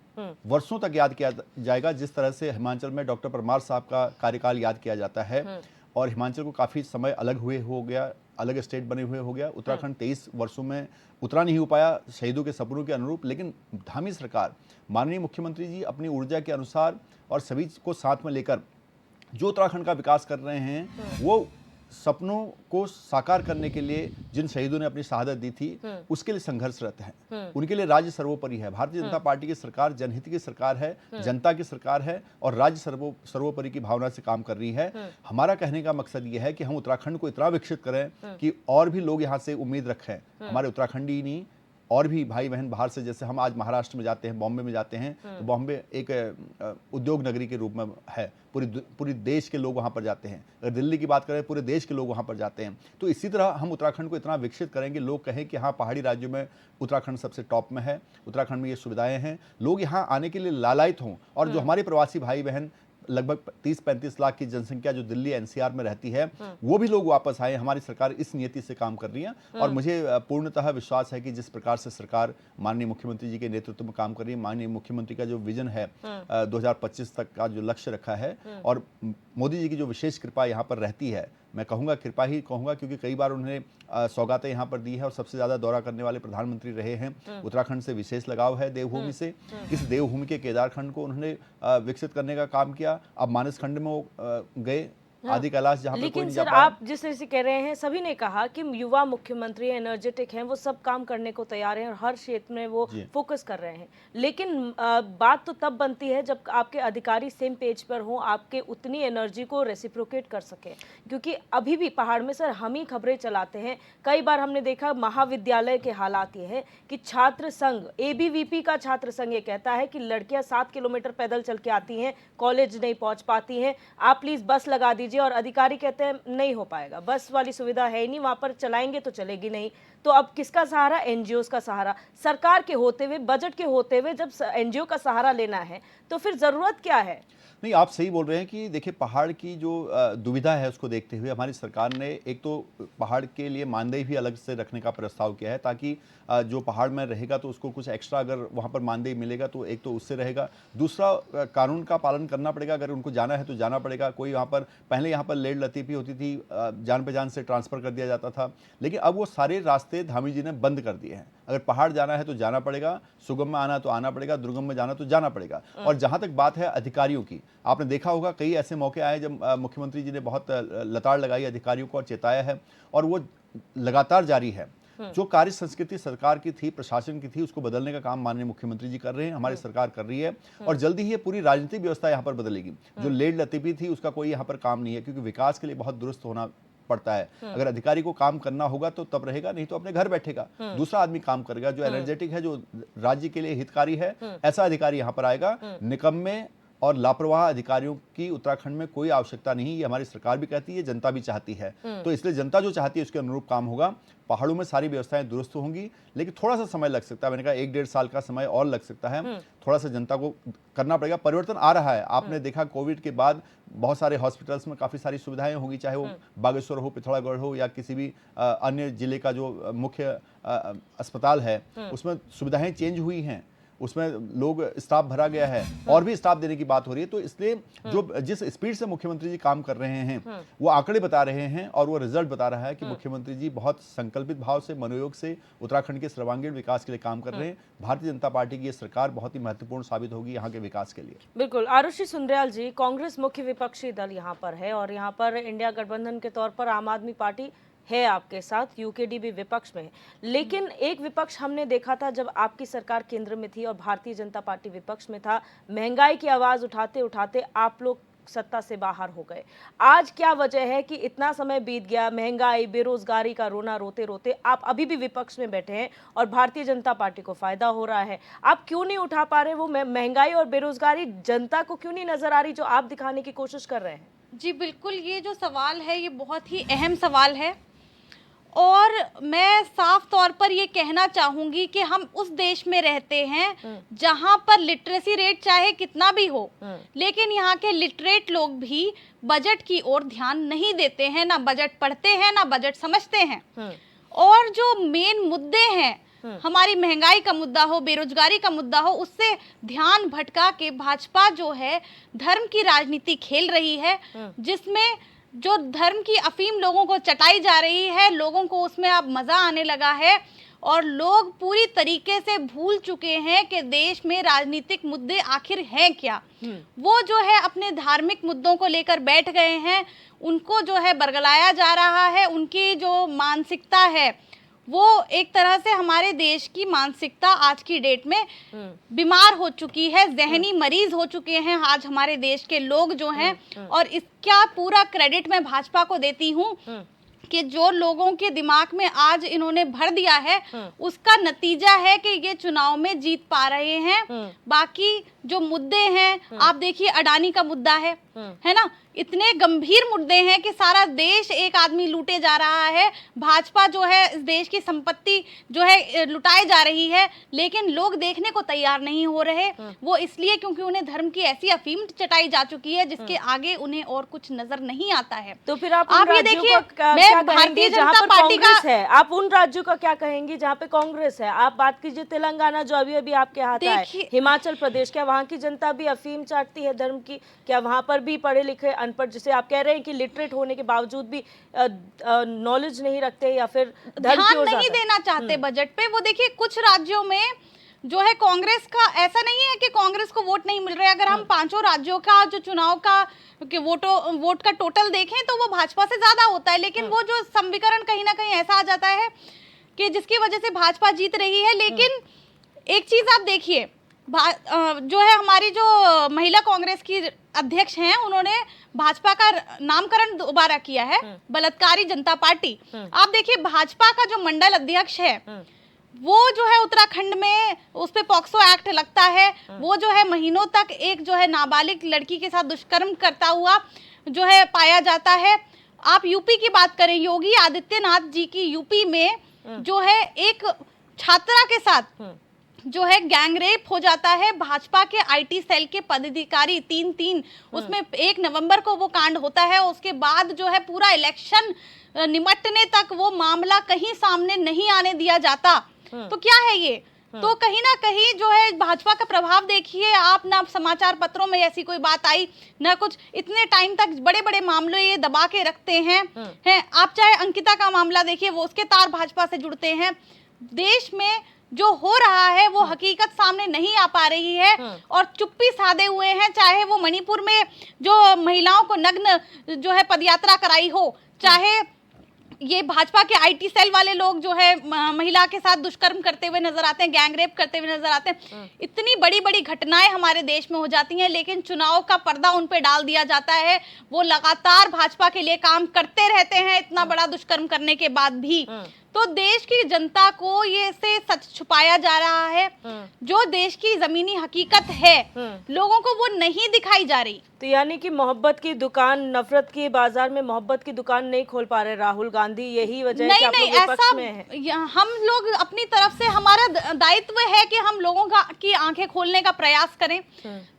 वर्षों तक याद किया जाएगा। जिस तरह से हिमाचल में डॉक्टर परमार साहब का कार्यकाल याद किया जाता है, और हिमाचल को काफ़ी समय अलग हुए हो गया अलग स्टेट बने हुए हो गया। उत्तराखंड 23 वर्षों में उतना नहीं हो पाया शहीदों के सपनों के अनुरूप, लेकिन धामी सरकार, माननीय मुख्यमंत्री जी अपनी ऊर्जा के अनुसार और सभी को साथ में लेकर जो उत्तराखंड का विकास कर रहे हैं, वो सपनों को साकार करने के लिए जिन शहीदों ने अपनी शहादत दी थी, उसके लिए संघर्षरत हैं। उनके लिए राज्य सर्वोपरि है। भारतीय जनता पार्टी की सरकार जनहित की सरकार है, जनता की सरकार है और राज्य सर्वोपरि की भावना से काम कर रही है। हमारा कहने का मकसद ये है कि हम उत्तराखंड को इतना विकसित करें कि और भी लोग यहाँ से उम्मीद रखें, हमारे उत्तराखंड ही नहीं और भी भाई बहन बाहर से, जैसे हम आज महाराष्ट्र में जाते हैं, बॉम्बे में जाते हैं, तो बॉम्बे एक उद्योग नगरी के रूप में है, पूरी देश के लोग वहाँ पर जाते हैं। अगर दिल्ली की बात करें, पूरे देश के लोग वहाँ पर जाते हैं। तो इसी तरह हम उत्तराखंड को इतना विकसित करेंगे, लोग कहें कि हाँ, पहाड़ी राज्यों में उत्तराखंड सबसे टॉप में है, उत्तराखंड में ये सुविधाएं हैं, लोग यहाँ आने के लिए लालायित हों। और जो हमारे प्रवासी भाई बहन, लगभग 30-35 लाख की जनसंख्या जो दिल्ली एनसीआर में रहती है, वो भी लोग वापस आए। हमारी सरकार इस नियति से काम कर रही है और मुझे पूर्णतः विश्वास है कि जिस प्रकार से सरकार माननीय मुख्यमंत्री जी के नेतृत्व में काम कर रही है, माननीय मुख्यमंत्री का जो विजन है 2025 तक का जो लक्ष्य रखा है, और मोदी जी की जो विशेष कृपा यहाँ पर रहती है, मैं कहूँगा कृपा ही कहूँगा, क्योंकि कई बार उन्होंने सौगातें यहाँ पर दी है और सबसे ज़्यादा दौरा करने वाले प्रधानमंत्री रहे हैं। उत्तराखंड से विशेष लगाव है, देवभूमि से। इस देवभूमि के केदारखंड को उन्होंने विकसित करने का काम किया। अब मानस खंड में वो गए, आदि कैलाश, जहाँ पर कोई लेकिन नहीं जा सर, पाया। आप जिस तरह से कह रहे हैं, सभी ने कहा कि युवा मुख्यमंत्री एनर्जेटिक हैं, वो सब काम करने को तैयार हैं और हर क्षेत्र में वो फोकस कर रहे हैं। लेकिन बात तो तब बनती है जब आपके अधिकारी सेम पेज पर हों, आपके उतनी एनर्जी को रेसिप्रोकेट कर सके। क्योंकि अभी भी पहाड़ में सर हम ही खबरें चलाते हैं। कई बार हमने देखा महाविद्यालय के हालात ये हैं कि छात्र संघ, ABVP का छात्र संघ ये कहता है कि लड़कियां 7 किलोमीटर पैदल चल के आती हैं, कॉलेज नहीं पहुंच पाती हैं, आप प्लीज बस लगा दीजिए। और अधिकारी कहते हैं नहीं हो पाएगा, बस वाली सुविधा है ही नहीं, वहां पर चलाएंगे तो चलेगी नहीं। तो अब किसका सहारा? NGOs का सहारा। सरकार के होते हुए, बजट के होते हुए जब NGO का सहारा लेना है तो फिर जरूरत क्या है? नहीं, आप सही बोल रहे हैं कि देखिए, पहाड़ की जो दुविधा है उसको देखते हुए हमारी सरकार ने एक तो पहाड़ के लिए मानदेय भी अलग से रखने का प्रस्ताव किया है, ताकि जो पहाड़ में रहेगा तो उसको कुछ एक्स्ट्रा अगर वहाँ पर मानदेय मिलेगा तो एक तो उससे रहेगा। दूसरा, कानून का पालन करना पड़ेगा, अगर उनको जाना है तो जाना पड़ेगा। कोई यहाँ पर पहले यहाँ पर लेड लतीफ़ी होती थी, जान पहचान से ट्रांसफ़र कर दिया जाता था, लेकिन अब वो सारे रास्ते धामी जी ने बंद कर दिए हैं। अगर पहाड़ जाना है तो जाना पड़ेगा, सुगम में आना तो आना पड़ेगा, दुर्गम में जाना तो जाना पड़ेगा। और जहाँ तक बात है अधिकारियों की, आपने देखा होगा कई ऐसे मौके आए जब मुख्यमंत्री जी ने बहुत लताड़ लगाई अधिकारियों को और चेताया है, और वो लगातार जारी है। जो कार्य संस्कृति सरकार की थी, प्रशासन की थी, उसको बदलने का काम माननीय मुख्यमंत्री जी कर रहे हैं, हमारी सरकार कर रही है, और जल्दी ही ये पूरी राजनीतिक व्यवस्था यहाँ पर बदलेगी। जो लेड लतीफ़ी थी उसका कोई यहाँ पर काम नहीं है, क्योंकि विकास के लिए बहुत दुरुस्त होना पड़ता है। अगर अधिकारी को काम करना होगा तो तब रहेगा, नहीं तो अपने घर बैठेगा, दूसरा आदमी काम करेगा जो एनर्जेटिक है, जो राज्य के लिए हितकारी है, ऐसा अधिकारी यहाँ पर आएगा। निकम्मे और लापरवाह अधिकारियों की उत्तराखंड में कोई आवश्यकता नहीं, ये हमारी सरकार भी कहती है, जनता भी चाहती है। तो इसलिए जनता जो चाहती है उसके अनुरूप काम होगा। पहाड़ों में सारी व्यवस्थाएं दुरुस्त होंगी, लेकिन थोड़ा सा समय लग सकता है। मैंने कहा 1-1.5 साल का समय और लग सकता है। थोड़ा सा जनता को करना पड़ेगा। परिवर्तन आ रहा है, आपने देखा कोविड के बाद बहुत सारे हॉस्पिटल्स में काफ़ी सारी सुविधाएं होंगी, चाहे वो बागेश्वर हो, पिथौरागढ़ हो, या किसी भी अन्य जिले का जो मुख्य अस्पताल है, उसमें सुविधाएं चेंज हुई हैं, उसमें लोग स्टाफ भरा गया है, और भी स्टाफ देने की बात हो रही है। तो इसलिए जो जिस स्पीड से मुख्यमंत्री जी काम कर रहे हैं, वो आंकड़े बता रहे हैं और वो रिजल्ट बता रहा है कि मुख्यमंत्री जी बहुत संकल्पित भाव से, मनोयोग से उत्तराखंड के सर्वांगीण विकास के लिए काम कर रहे हैं। भारतीय जनता पार्टी की ये सरकार बहुत ही महत्वपूर्ण साबित होगी यहाँ के विकास के लिए। बिल्कुल। आरुषि सुंदरयाल जी, कांग्रेस मुख्य विपक्षी दल यहाँ पर है और यहाँ पर इंडिया गठबंधन के तौर पर आम आदमी पार्टी है आपके साथ, यूकेडी भी विपक्ष में है। लेकिन एक विपक्ष हमने देखा था जब आपकी सरकार केंद्र में थी और भारतीय जनता पार्टी विपक्ष में था, महंगाई की आवाज उठाते उठाते आप लोग सत्ता से बाहर हो गए। आज क्या वजह है कि इतना समय बीत गया, महंगाई, बेरोजगारी का रोना रोते रोते आप अभी भी विपक्ष में बैठे हैं और भारतीय जनता पार्टी को फायदा हो रहा है? आप क्यों नहीं उठा पा रहे? वो महंगाई और बेरोजगारी जनता को क्यों नहीं नजर आ रही जो आप दिखाने की कोशिश कर रहे हैं? जी बिल्कुल, ये जो सवाल है ये बहुत ही अहम सवाल है, और मैं साफ तौर पर ये कहना चाहूंगी कि हम उस देश में रहते हैं जहां पर लिटरेसी रेट चाहे कितना भी हो, लेकिन यहाँ के लिटरेट लोग भी बजट की ओर ध्यान नहीं देते हैं, ना बजट पढ़ते हैं, ना बजट समझते हैं। और जो मेन मुद्दे हैं, हमारी महंगाई का मुद्दा हो, बेरोजगारी का मुद्दा हो, उससे ध्यान भटका के भाजपा जो है धर्म की राजनीति खेल रही है, जिसमें जो धर्म की अफीम लोगों को चटाई जा रही है, लोगों को उसमें अब मजा आने लगा है और लोग पूरी तरीके से भूल चुके हैं कि देश में राजनीतिक मुद्दे आखिर हैं क्या। वो जो है अपने धार्मिक मुद्दों को लेकर बैठ गए हैं, उनको जो है बरगलाया जा रहा है। उनकी जो मानसिकता है वो एक तरह से हमारे देश की मानसिकता आज की डेट में बीमार हो चुकी है, जहनी मरीज हो चुके हैं आज हमारे देश के लोग जो हैं। और इसका पूरा क्रेडिट मैं भाजपा को देती हूँ कि जो लोगों के दिमाग में आज इन्होंने भर दिया है उसका नतीजा है कि ये चुनाव में जीत पा रहे हैं। बाकी जो मुद्दे हैं, आप देखिए अडानी का मुद्दा है ना, इतने गंभीर मुद्दे हैं कि सारा देश एक आदमी लूटे जा रहा है। भाजपा जो है इस देश की संपत्ति जो है लुटाई जा रही है, लेकिन लोग देखने को तैयार नहीं हो रहे। वो इसलिए क्योंकि उन्हें धर्म की ऐसी अफीम चटाई जा चुकी है जिसके आगे उन्हें और कुछ नजर नहीं आता है। तो फिर आप ये देखिए, मैं भारतीय जनता पार्टी का है, आप उन राज्यों का क्या कहेंगी जहाँ पे कांग्रेस है? आप बात कीजिए तेलंगाना जो अभी अभी आपके हाथ है, हिमाचल प्रदेश, क्या वहाँ की जनता भी अफीम चाटती है धर्म की? क्या वहाँ पर भी पढ़े लिखे अनपढ़, जिसे आप कह रहे हैं कि लिटरेट होने के बावजूद भी नॉलेज नहीं रखते या फिर ध्यान नहीं देना चाहते बजट पे? वो देखिए कुछ राज्यों में जो है कांग्रेस का, ऐसा नहीं है कि कांग्रेस को वोट नहीं मिल रहे। अगर हम 5 राज्यों का जो चुनाव का वोट का टोटल देखें तो वो भाजपा से ज्यादा होता है, लेकिन वो जो समीकरण कहीं ना कहीं ऐसा आ जाता है कि जिसकी वजह से भाजपा जीत रही है। लेकिन एक चीज आप देखिए, जो है हमारी जो महिला कांग्रेस की अध्यक्ष हैं, उन्होंने भाजपा का नामकरण दोबारा किया है बलात्कारी जनता पार्टी। आप देखिए भाजपा का जो मंडल अध्यक्ष है वो जो है उत्तराखंड में उस पे पॉक्सो एक्ट लगता है। वो जो है महीनों तक एक जो है नाबालिग लड़की के साथ दुष्कर्म करता हुआ जो है पाया जाता है। आप यूपी की बात करें, योगी आदित्यनाथ जी की यूपी में जो है एक छात्रा के साथ जो है गैंगरेप हो जाता है। भाजपा के आईटी सेल के पदाधिकारी 3 उसमें 1 नवंबर को वो कांड होता है। उसके बाद जो है पूरा इलेक्शन निमटने तक वो मामला कहीं सामने नहीं आने दिया जाता। तो क्या है ये? तो कहीं ना कहीं जो है भाजपा का प्रभाव देखिए आप, ना समाचार पत्रों में ऐसी कोई बात आई ना कुछ। इतने टाइम तक बड़े बड़े मामले ये दबा के रखते हैं। आप चाहे अंकिता का मामला देखिए, वो उसके तार भाजपा से जुड़ते हैं। देश में जो हो रहा है वो हकीकत सामने नहीं आ पा रही है और चुप्पी साधे हुए हैं। चाहे वो मणिपुर में जो महिलाओं को नग्न जो है पदयात्रा कराई हो, चाहे ये भाजपा के आईटी सेल वाले लोग जो है महिला के साथ दुष्कर्म करते हुए नजर आते हैं, गैंगरेप करते हुए नजर आते हैं। इतनी बड़ी बड़ी घटनाएं हमारे देश में हो जाती हैं, लेकिन चुनाव का पर्दा उन पे डाल दिया जाता है। वो लगातार भाजपा के लिए काम करते रहते हैं इतना बड़ा दुष्कर्म करने के बाद भी। तो देश की जनता को ये से सच छुपाया जा रहा है। जो देश की जमीनी हकीकत है लोगों को वो नहीं दिखाई जा रही। तो यानी कि मोहब्बत की दुकान, नफरत की बाजार में मोहब्बत की दुकान नहीं खोल पा रहे राहुल गांधी, यही वजह है कि आप लोग विपक्ष में हैं? हम लोग अपनी तरफ से, हमारा दायित्व है कि हम लोगों की आंखें खोलने का प्रयास करें।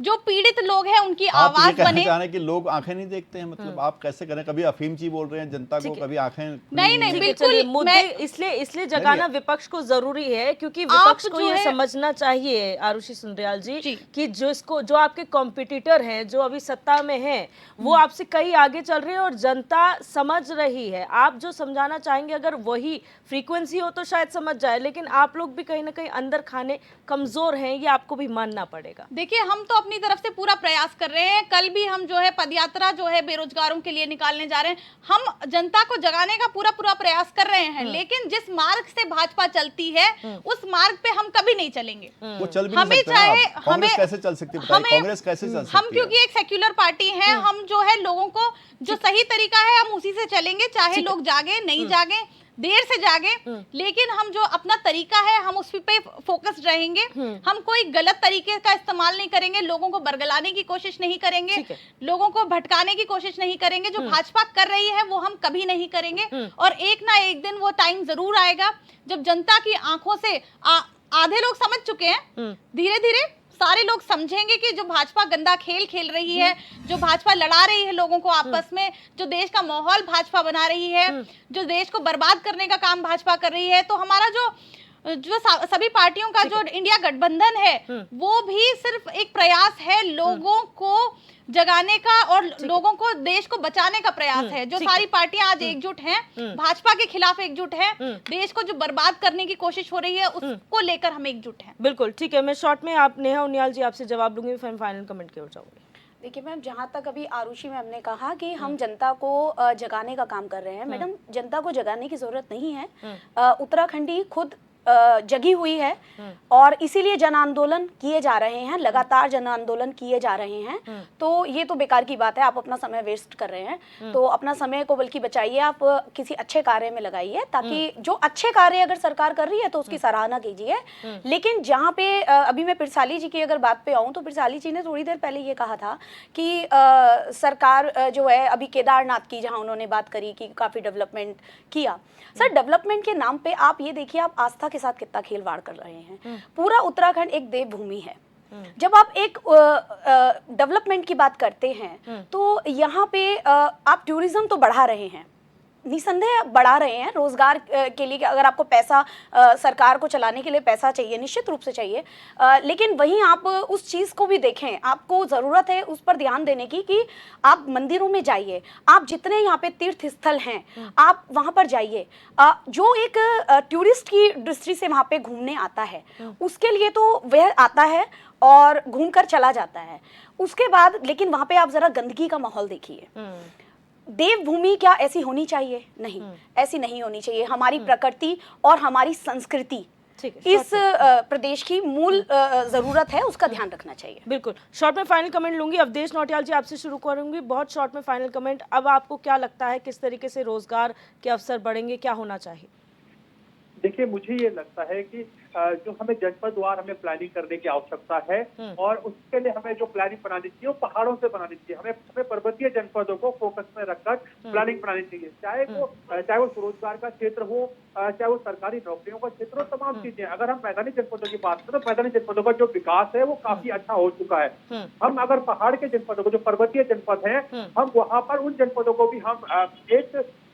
जो पीड़ित लोग हैं उनकी आवाज बने। कि लोग आंखें नहीं देखते हैं, मतलब आप कैसे करें? कभी अफीम जी बोल रहे हैं जनता को, कभी आंखें नहीं बिल्कुल। मुद्दे इसलिए जगाना विपक्ष को जरूरी है, क्योंकि विपक्ष को ये समझना चाहिए आरुषि सुंदरयाल जी कि जो आपके कॉम्पिटिटर हैं, जो अभी सत्ता में हैं, वो आपसे कई आगे चल रहे हैं और जनता समझ रही है। आप जो समझाना चाहेंगे अगर वही फ्रीक्वेंसी हो तो शायद समझ जाए, लेकिन आप लोग भी कहीं ना कहीं अंदर खाने कमजोर हैं, ये आपको भी मानना पड़ेगा। देखिए हम तो अपनी तरफ से पूरा प्रयास कर रहे हैं। कल भी हम जो है पदयात्रा जो है बेरोजगारों के लिए निकालने जा रहे हैं। हम जनता को जगाने का पूरा प्रयास कर रहे हैं, लेकिन जिस मार्ग से भाजपा चलती है उस मार्ग पे हम कभी नहीं चलेंगे। वो चल भी नहीं सकते ना। कांग्रेस कैसे चल सकती है? कांग्रेस कैसे चल सकती है? हम क्योंकि एक सेक्युलर पार्टी है, हम जो है लोगों को जो सही तरीका है हम उसी से चलेंगे, चाहे लोग जागे नहीं जागे, देर से जागे, लेकिन हम जो अपना तरीका है हम उस पे फोकस्ड रहेंगे। हम कोई गलत तरीके का इस्तेमाल नहीं करेंगे, लोगों को बरगलाने की कोशिश नहीं करेंगे, लोगों को भटकाने की कोशिश नहीं करेंगे। जो भाजपा कर रही है वो हम कभी नहीं करेंगे। और एक ना एक दिन वो टाइम जरूर आएगा जब जनता की आंखों से आधे लोग समझ चुके हैं, धीरे धीरे सारे लोग समझेंगे कि जो भाजपा गंदा खेल खेल रही है, जो भाजपा लड़ा रही है लोगों को आपस में, जो देश का माहौल भाजपा बना रही है, जो देश को बर्बाद करने का काम भाजपा कर रही है, तो हमारा जो जो सभी पार्टियों का जो इंडिया गठबंधन है वो भी सिर्फ एक प्रयास है लोगों को जगाने का और लोगों को, देश को बचाने का प्रयास है। जो सारी पार्टियां आज एकजुट हैं, भाजपा के खिलाफ एकजुट हैं, देश को जो बर्बाद करने की कोशिश हो रही है उसको लेकर हम एकजुट हैं। बिल्कुल ठीक है, मैं शॉर्ट में आप नेहा उनियाल जी आपसे जवाब लूंगी, फिर फाइनल कमेंट की ओर जाऊंगी। देखिए मैम, जहाँ तक अभी आरुषि मैम ने कहा कि हम जनता को जगाने का काम कर रहे हैं, मैडम जनता को जगाने की जरूरत नहीं है। उत्तराखंडी खुद जगी हुई है और इसीलिए जन आंदोलन किए जा रहे हैं, लगातार जन आंदोलन किए जा रहे हैं। तो ये तो बेकार की बात है, आप अपना समय वेस्ट कर रहे हैं, तो अपना समय को बल्कि बचाइए, आप किसी अच्छे कार्य में लगाइए, ताकि जो अच्छे कार्य अगर सरकार कर रही है तो उसकी सराहना कीजिए। लेकिन जहाँ पे अभी मैं पिरसाली जी की अगर बात पे आऊँ, तो पिरसाली जी ने थोड़ी देर पहले ये कहा था कि सरकार जो है अभी केदारनाथ की, जहाँ उन्होंने बात करी कि काफ़ी डेवलपमेंट किया। सर, डेवलपमेंट के नाम पे आप ये देखिए, आप आस्था के साथ कितना खिलवाड़ कर रहे हैं। पूरा उत्तराखंड एक देवभूमि है। जब आप एक डेवलपमेंट की बात करते हैं तो यहाँ पे आप टूरिज्म तो बढ़ा रहे हैं, निसंदेह बढ़ा रहे हैं, रोजगार के लिए अगर आपको पैसा, सरकार को चलाने के लिए पैसा चाहिए, निश्चित रूप से चाहिए, लेकिन वहीं आप उस चीज़ को भी देखें, आपको ज़रूरत है उस पर ध्यान देने की कि आप मंदिरों में जाइए, आप जितने यहाँ पे तीर्थ स्थल हैं आप वहाँ पर जाइए। जो एक टूरिस्ट की दृष्टि से वहाँ पे घूमने आता है, उसके लिए तो वह आता है और घूम कर चला जाता है, उसके बाद लेकिन वहाँ पे आप ज़रा गंदगी का माहौल देखिए। देवभूमि क्या ऐसी होनी चाहिए? नहीं, ऐसी नहीं होनी चाहिए। हमारी प्रकृति और हमारी संस्कृति इस प्रदेश की मूल जरूरत है, उसका ध्यान रखना चाहिए। बिल्कुल, शॉर्ट में फाइनल कमेंट लूंगी। अवधेश नौटियाल जी आपसे शुरू करूंगी, बहुत शॉर्ट में फाइनल कमेंट। अब आपको क्या लगता है किस तरीके से रोजगार के अवसर बढ़ेंगे, क्या होना चाहिए? देखिए, मुझे ये लगता है कि जो हमें जनपदवार हमें प्लानिंग करने की आवश्यकता है और उसके लिए हमें जो प्लानिंग बनानी चाहिए वो पहाड़ों से बनानी चाहिए। हमें पर्वतीय जनपदों को फोकस में रखकर प्लानिंग बनानी चाहिए, चाहे वो स्वरोजगार का क्षेत्र हो, चाहे वो सरकारी नौकरियों का क्षेत्र हो, तमाम चीजें। अगर हम मैदानी जनपदों की बात करें तो मैदानी जनपदों का जो विकास है वो काफी अच्छा हो चुका है। हम अगर पहाड़ के जनपदों को, जो पर्वतीय जनपद है, हम वहाँ पर उन जनपदों को भी हम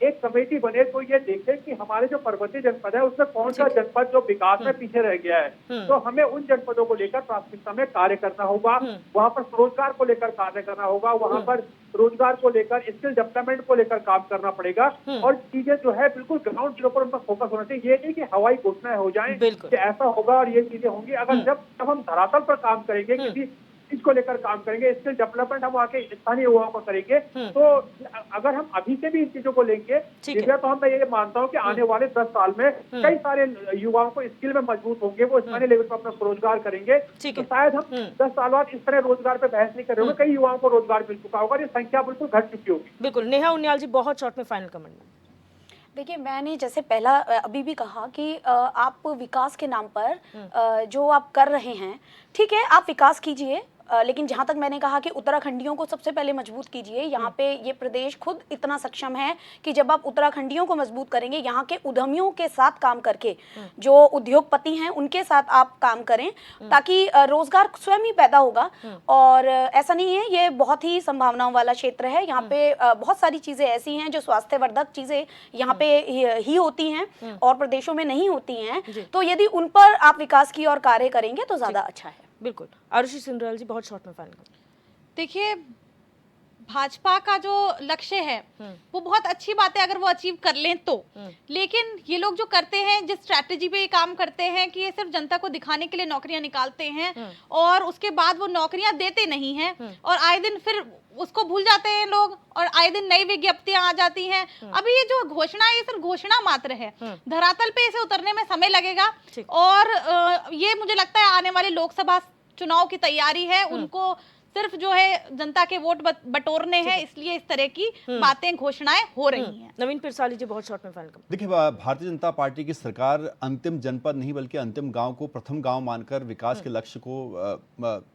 एक कमेटी बने तो ये देखें कि हमारे जो पर्वतीय जनपद है उसमें कौन सा जनपद जो विकास में पीछे रह गया है। तो हमें उन जनपदों को लेकर प्राथमिकता में कार्य करना होगा, वहाँ पर रोजगार को लेकर कार्य करना होगा, वहाँ पर रोजगार को लेकर, स्किल डेवलपमेंट को लेकर काम करना पड़ेगा। और चीजें जो है बिल्कुल ग्राउंड जीरो पर उन पर फोकस होना चाहिए। ये नहीं कि हवाई घोषणाएं हो जाएं कि ऐसा होगा और ये चीजें होंगी। अगर जब हम धरातल पर काम करेंगे, किसी चीज को लेकर काम करेंगे, स्किल डेवलपमेंट हम आके स्थानीय युवाओं को करेंगे, तो अगर हम अभी से भी इन चीजों को लेंगे तो मैं ये मानता हूँ कि आने वाले 10 साल में कई सारे युवाओं को स्किल में मजबूत होंगे, वो स्थानीय लेवल पर अपना रोजगार करेंगे। तो शायद हम 10 साल बाद इस तरह रोजगार पे बहस नहीं कर रहे होंगे, कई युवाओं को रोजगार मिल चुका होगा, ये संख्या बिल्कुल घट चुकी होगी। बिल्कुल, नेहा उनियाल जी बहुत शॉर्ट में फाइनल कमेंट में। देखिए, मैंने जैसे पहला अभी भी कहा कि आप विकास के नाम पर जो आप कर रहे हैं, ठीक है, आप विकास कीजिए, लेकिन जहाँ तक मैंने कहा कि उत्तराखंडियों को सबसे पहले मजबूत कीजिए। यहाँ पे ये प्रदेश खुद इतना सक्षम है कि जब आप उत्तराखंडियों को मजबूत करेंगे, यहाँ के उद्यमियों के साथ काम करके, जो उद्योगपति हैं उनके साथ आप काम करें, ताकि रोजगार स्वयं ही पैदा होगा। और ऐसा नहीं है, ये बहुत ही संभावनाओं वाला क्षेत्र है। यहाँ पे बहुत सारी चीज़ें ऐसी हैं जो स्वास्थ्यवर्धक चीज़ें यहाँ पे ही होती हैं और प्रदेशों में नहीं होती हैं। तो यदि उन पर आप विकास की और कार्य करेंगे तो ज़्यादा अच्छा है। बिल्कुल, आरुषि सिंगरल जी बहुत शॉर्ट में फाइनल कमेंट। देखिए, भाजपा का जो लक्ष्य है वो बहुत अच्छी बात है अगर वो अचीव कर लें तो, लेकिन ये लोग जो करते हैं, जिस स्ट्रैटेजी पे ये काम करते हैं कि ये सिर्फ जनता को दिखाने के लिए नौकरियां निकालते हैं और उसके बाद वो नौकरियां देते नहीं हैं और आए दिन फिर उसको भूल जाते हैं लोग और आए दिन नई विज्ञप्तियां आ जाती हैं। अभी ये जो घोषणा है ये सिर्फ घोषणा मात्र है, धरातल पे इसे उतरने में समय लगेगा। और ये मुझे लगता है आने वाले लोकसभा चुनाव की तैयारी है, उनको सिर्फ जो है जनता के वोट बटोरने हैं, इसलिए इस तरह की बातें, घोषणाएं हो रही हैं। नवीन पिरसाली जी बहुत शॉर्ट में फाइनल कमेंट। देखिए, भारतीय जनता पार्टी की सरकार अंतिम जनपद नहीं बल्कि अंतिम गांव को प्रथम गांव मानकर विकास के लक्ष्य को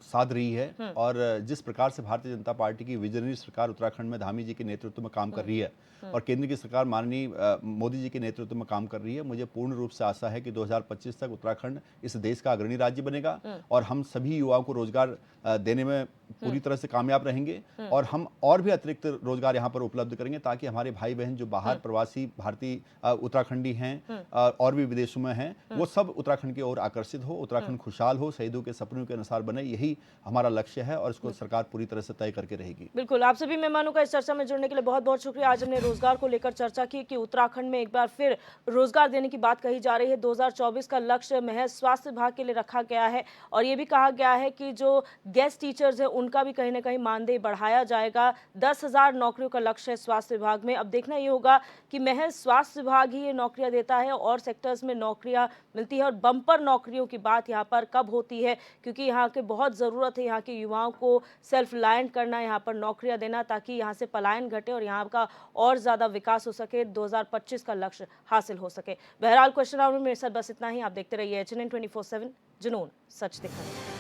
साध रही है। और जिस प्रकार से भारतीय जनता पार्टी की विजनरी सरकार उत्तराखंड में धामी जी के नेतृत्व में काम कर रही है और केंद्र की सरकार माननीय मोदी जी के नेतृत्व में काम कर रही है, मुझे पूर्ण रूप से आशा है कि 2025 तक उत्तराखंड इस देश का अग्रणी राज्य बनेगा और हम सभी युवाओं को रोजगार देने में पूरी तरह से कामयाब रहेंगे और हम और भी अतिरिक्त रोजगार यहाँ पर उपलब्ध करेंगे ताकि हमारे भाई बहन जो बाहर प्रवासी भारतीय उत्तराखंडी हैं और भी विदेशों में हैं वो सब उत्तराखंड की ओर आकर्षित हो, उत्तराखंड खुशहाल हो, शहीदों के सपनों के अनुसार बने, यही हमारा लक्ष्य है और इसको सरकार पूरी तरह से तय करके रहेगी। बिल्कुल, आप सभी मेहमानों का इस चर्चा में जुड़ने के लिए बहुत बहुत शुक्रिया। आज हमने रोजगार को लेकर चर्चा की कि उत्तराखंड में एक बार फिर रोजगार देने की बात कही जा रही है। 2024 का लक्ष्य महज स्वास्थ्य विभाग के लिए रखा गया है और ये भी कहा गया है कि जो गेस्ट टीचर्स हैं उनका भी कहीं ना कहीं मानदेय बढ़ाया जाएगा। 10,000 नौकरियों का लक्ष्य है स्वास्थ्य विभाग में। अब देखना ये होगा कि महज स्वास्थ्य विभाग ही ये नौकरियां देता है और सेक्टर्स में नौकरियां मिलती है और बम्पर नौकरियों की बात यहाँ पर कब होती है, क्योंकि यहाँ के बहुत ज़रूरत है यहाँ के युवाओं को सेल्फ रिलायंट करना, यहाँ पर नौकरियां देना ताकि यहाँ से पलायन घटे और यहाँ का और ज़्यादा विकास हो सके, 2025 का लक्ष्य हासिल हो सके। बहरहाल क्वेश्चन आवर में मेरे साथ बस इतना ही। आप देखते रहिए HNN 24/7, जुनून सच दिखाना।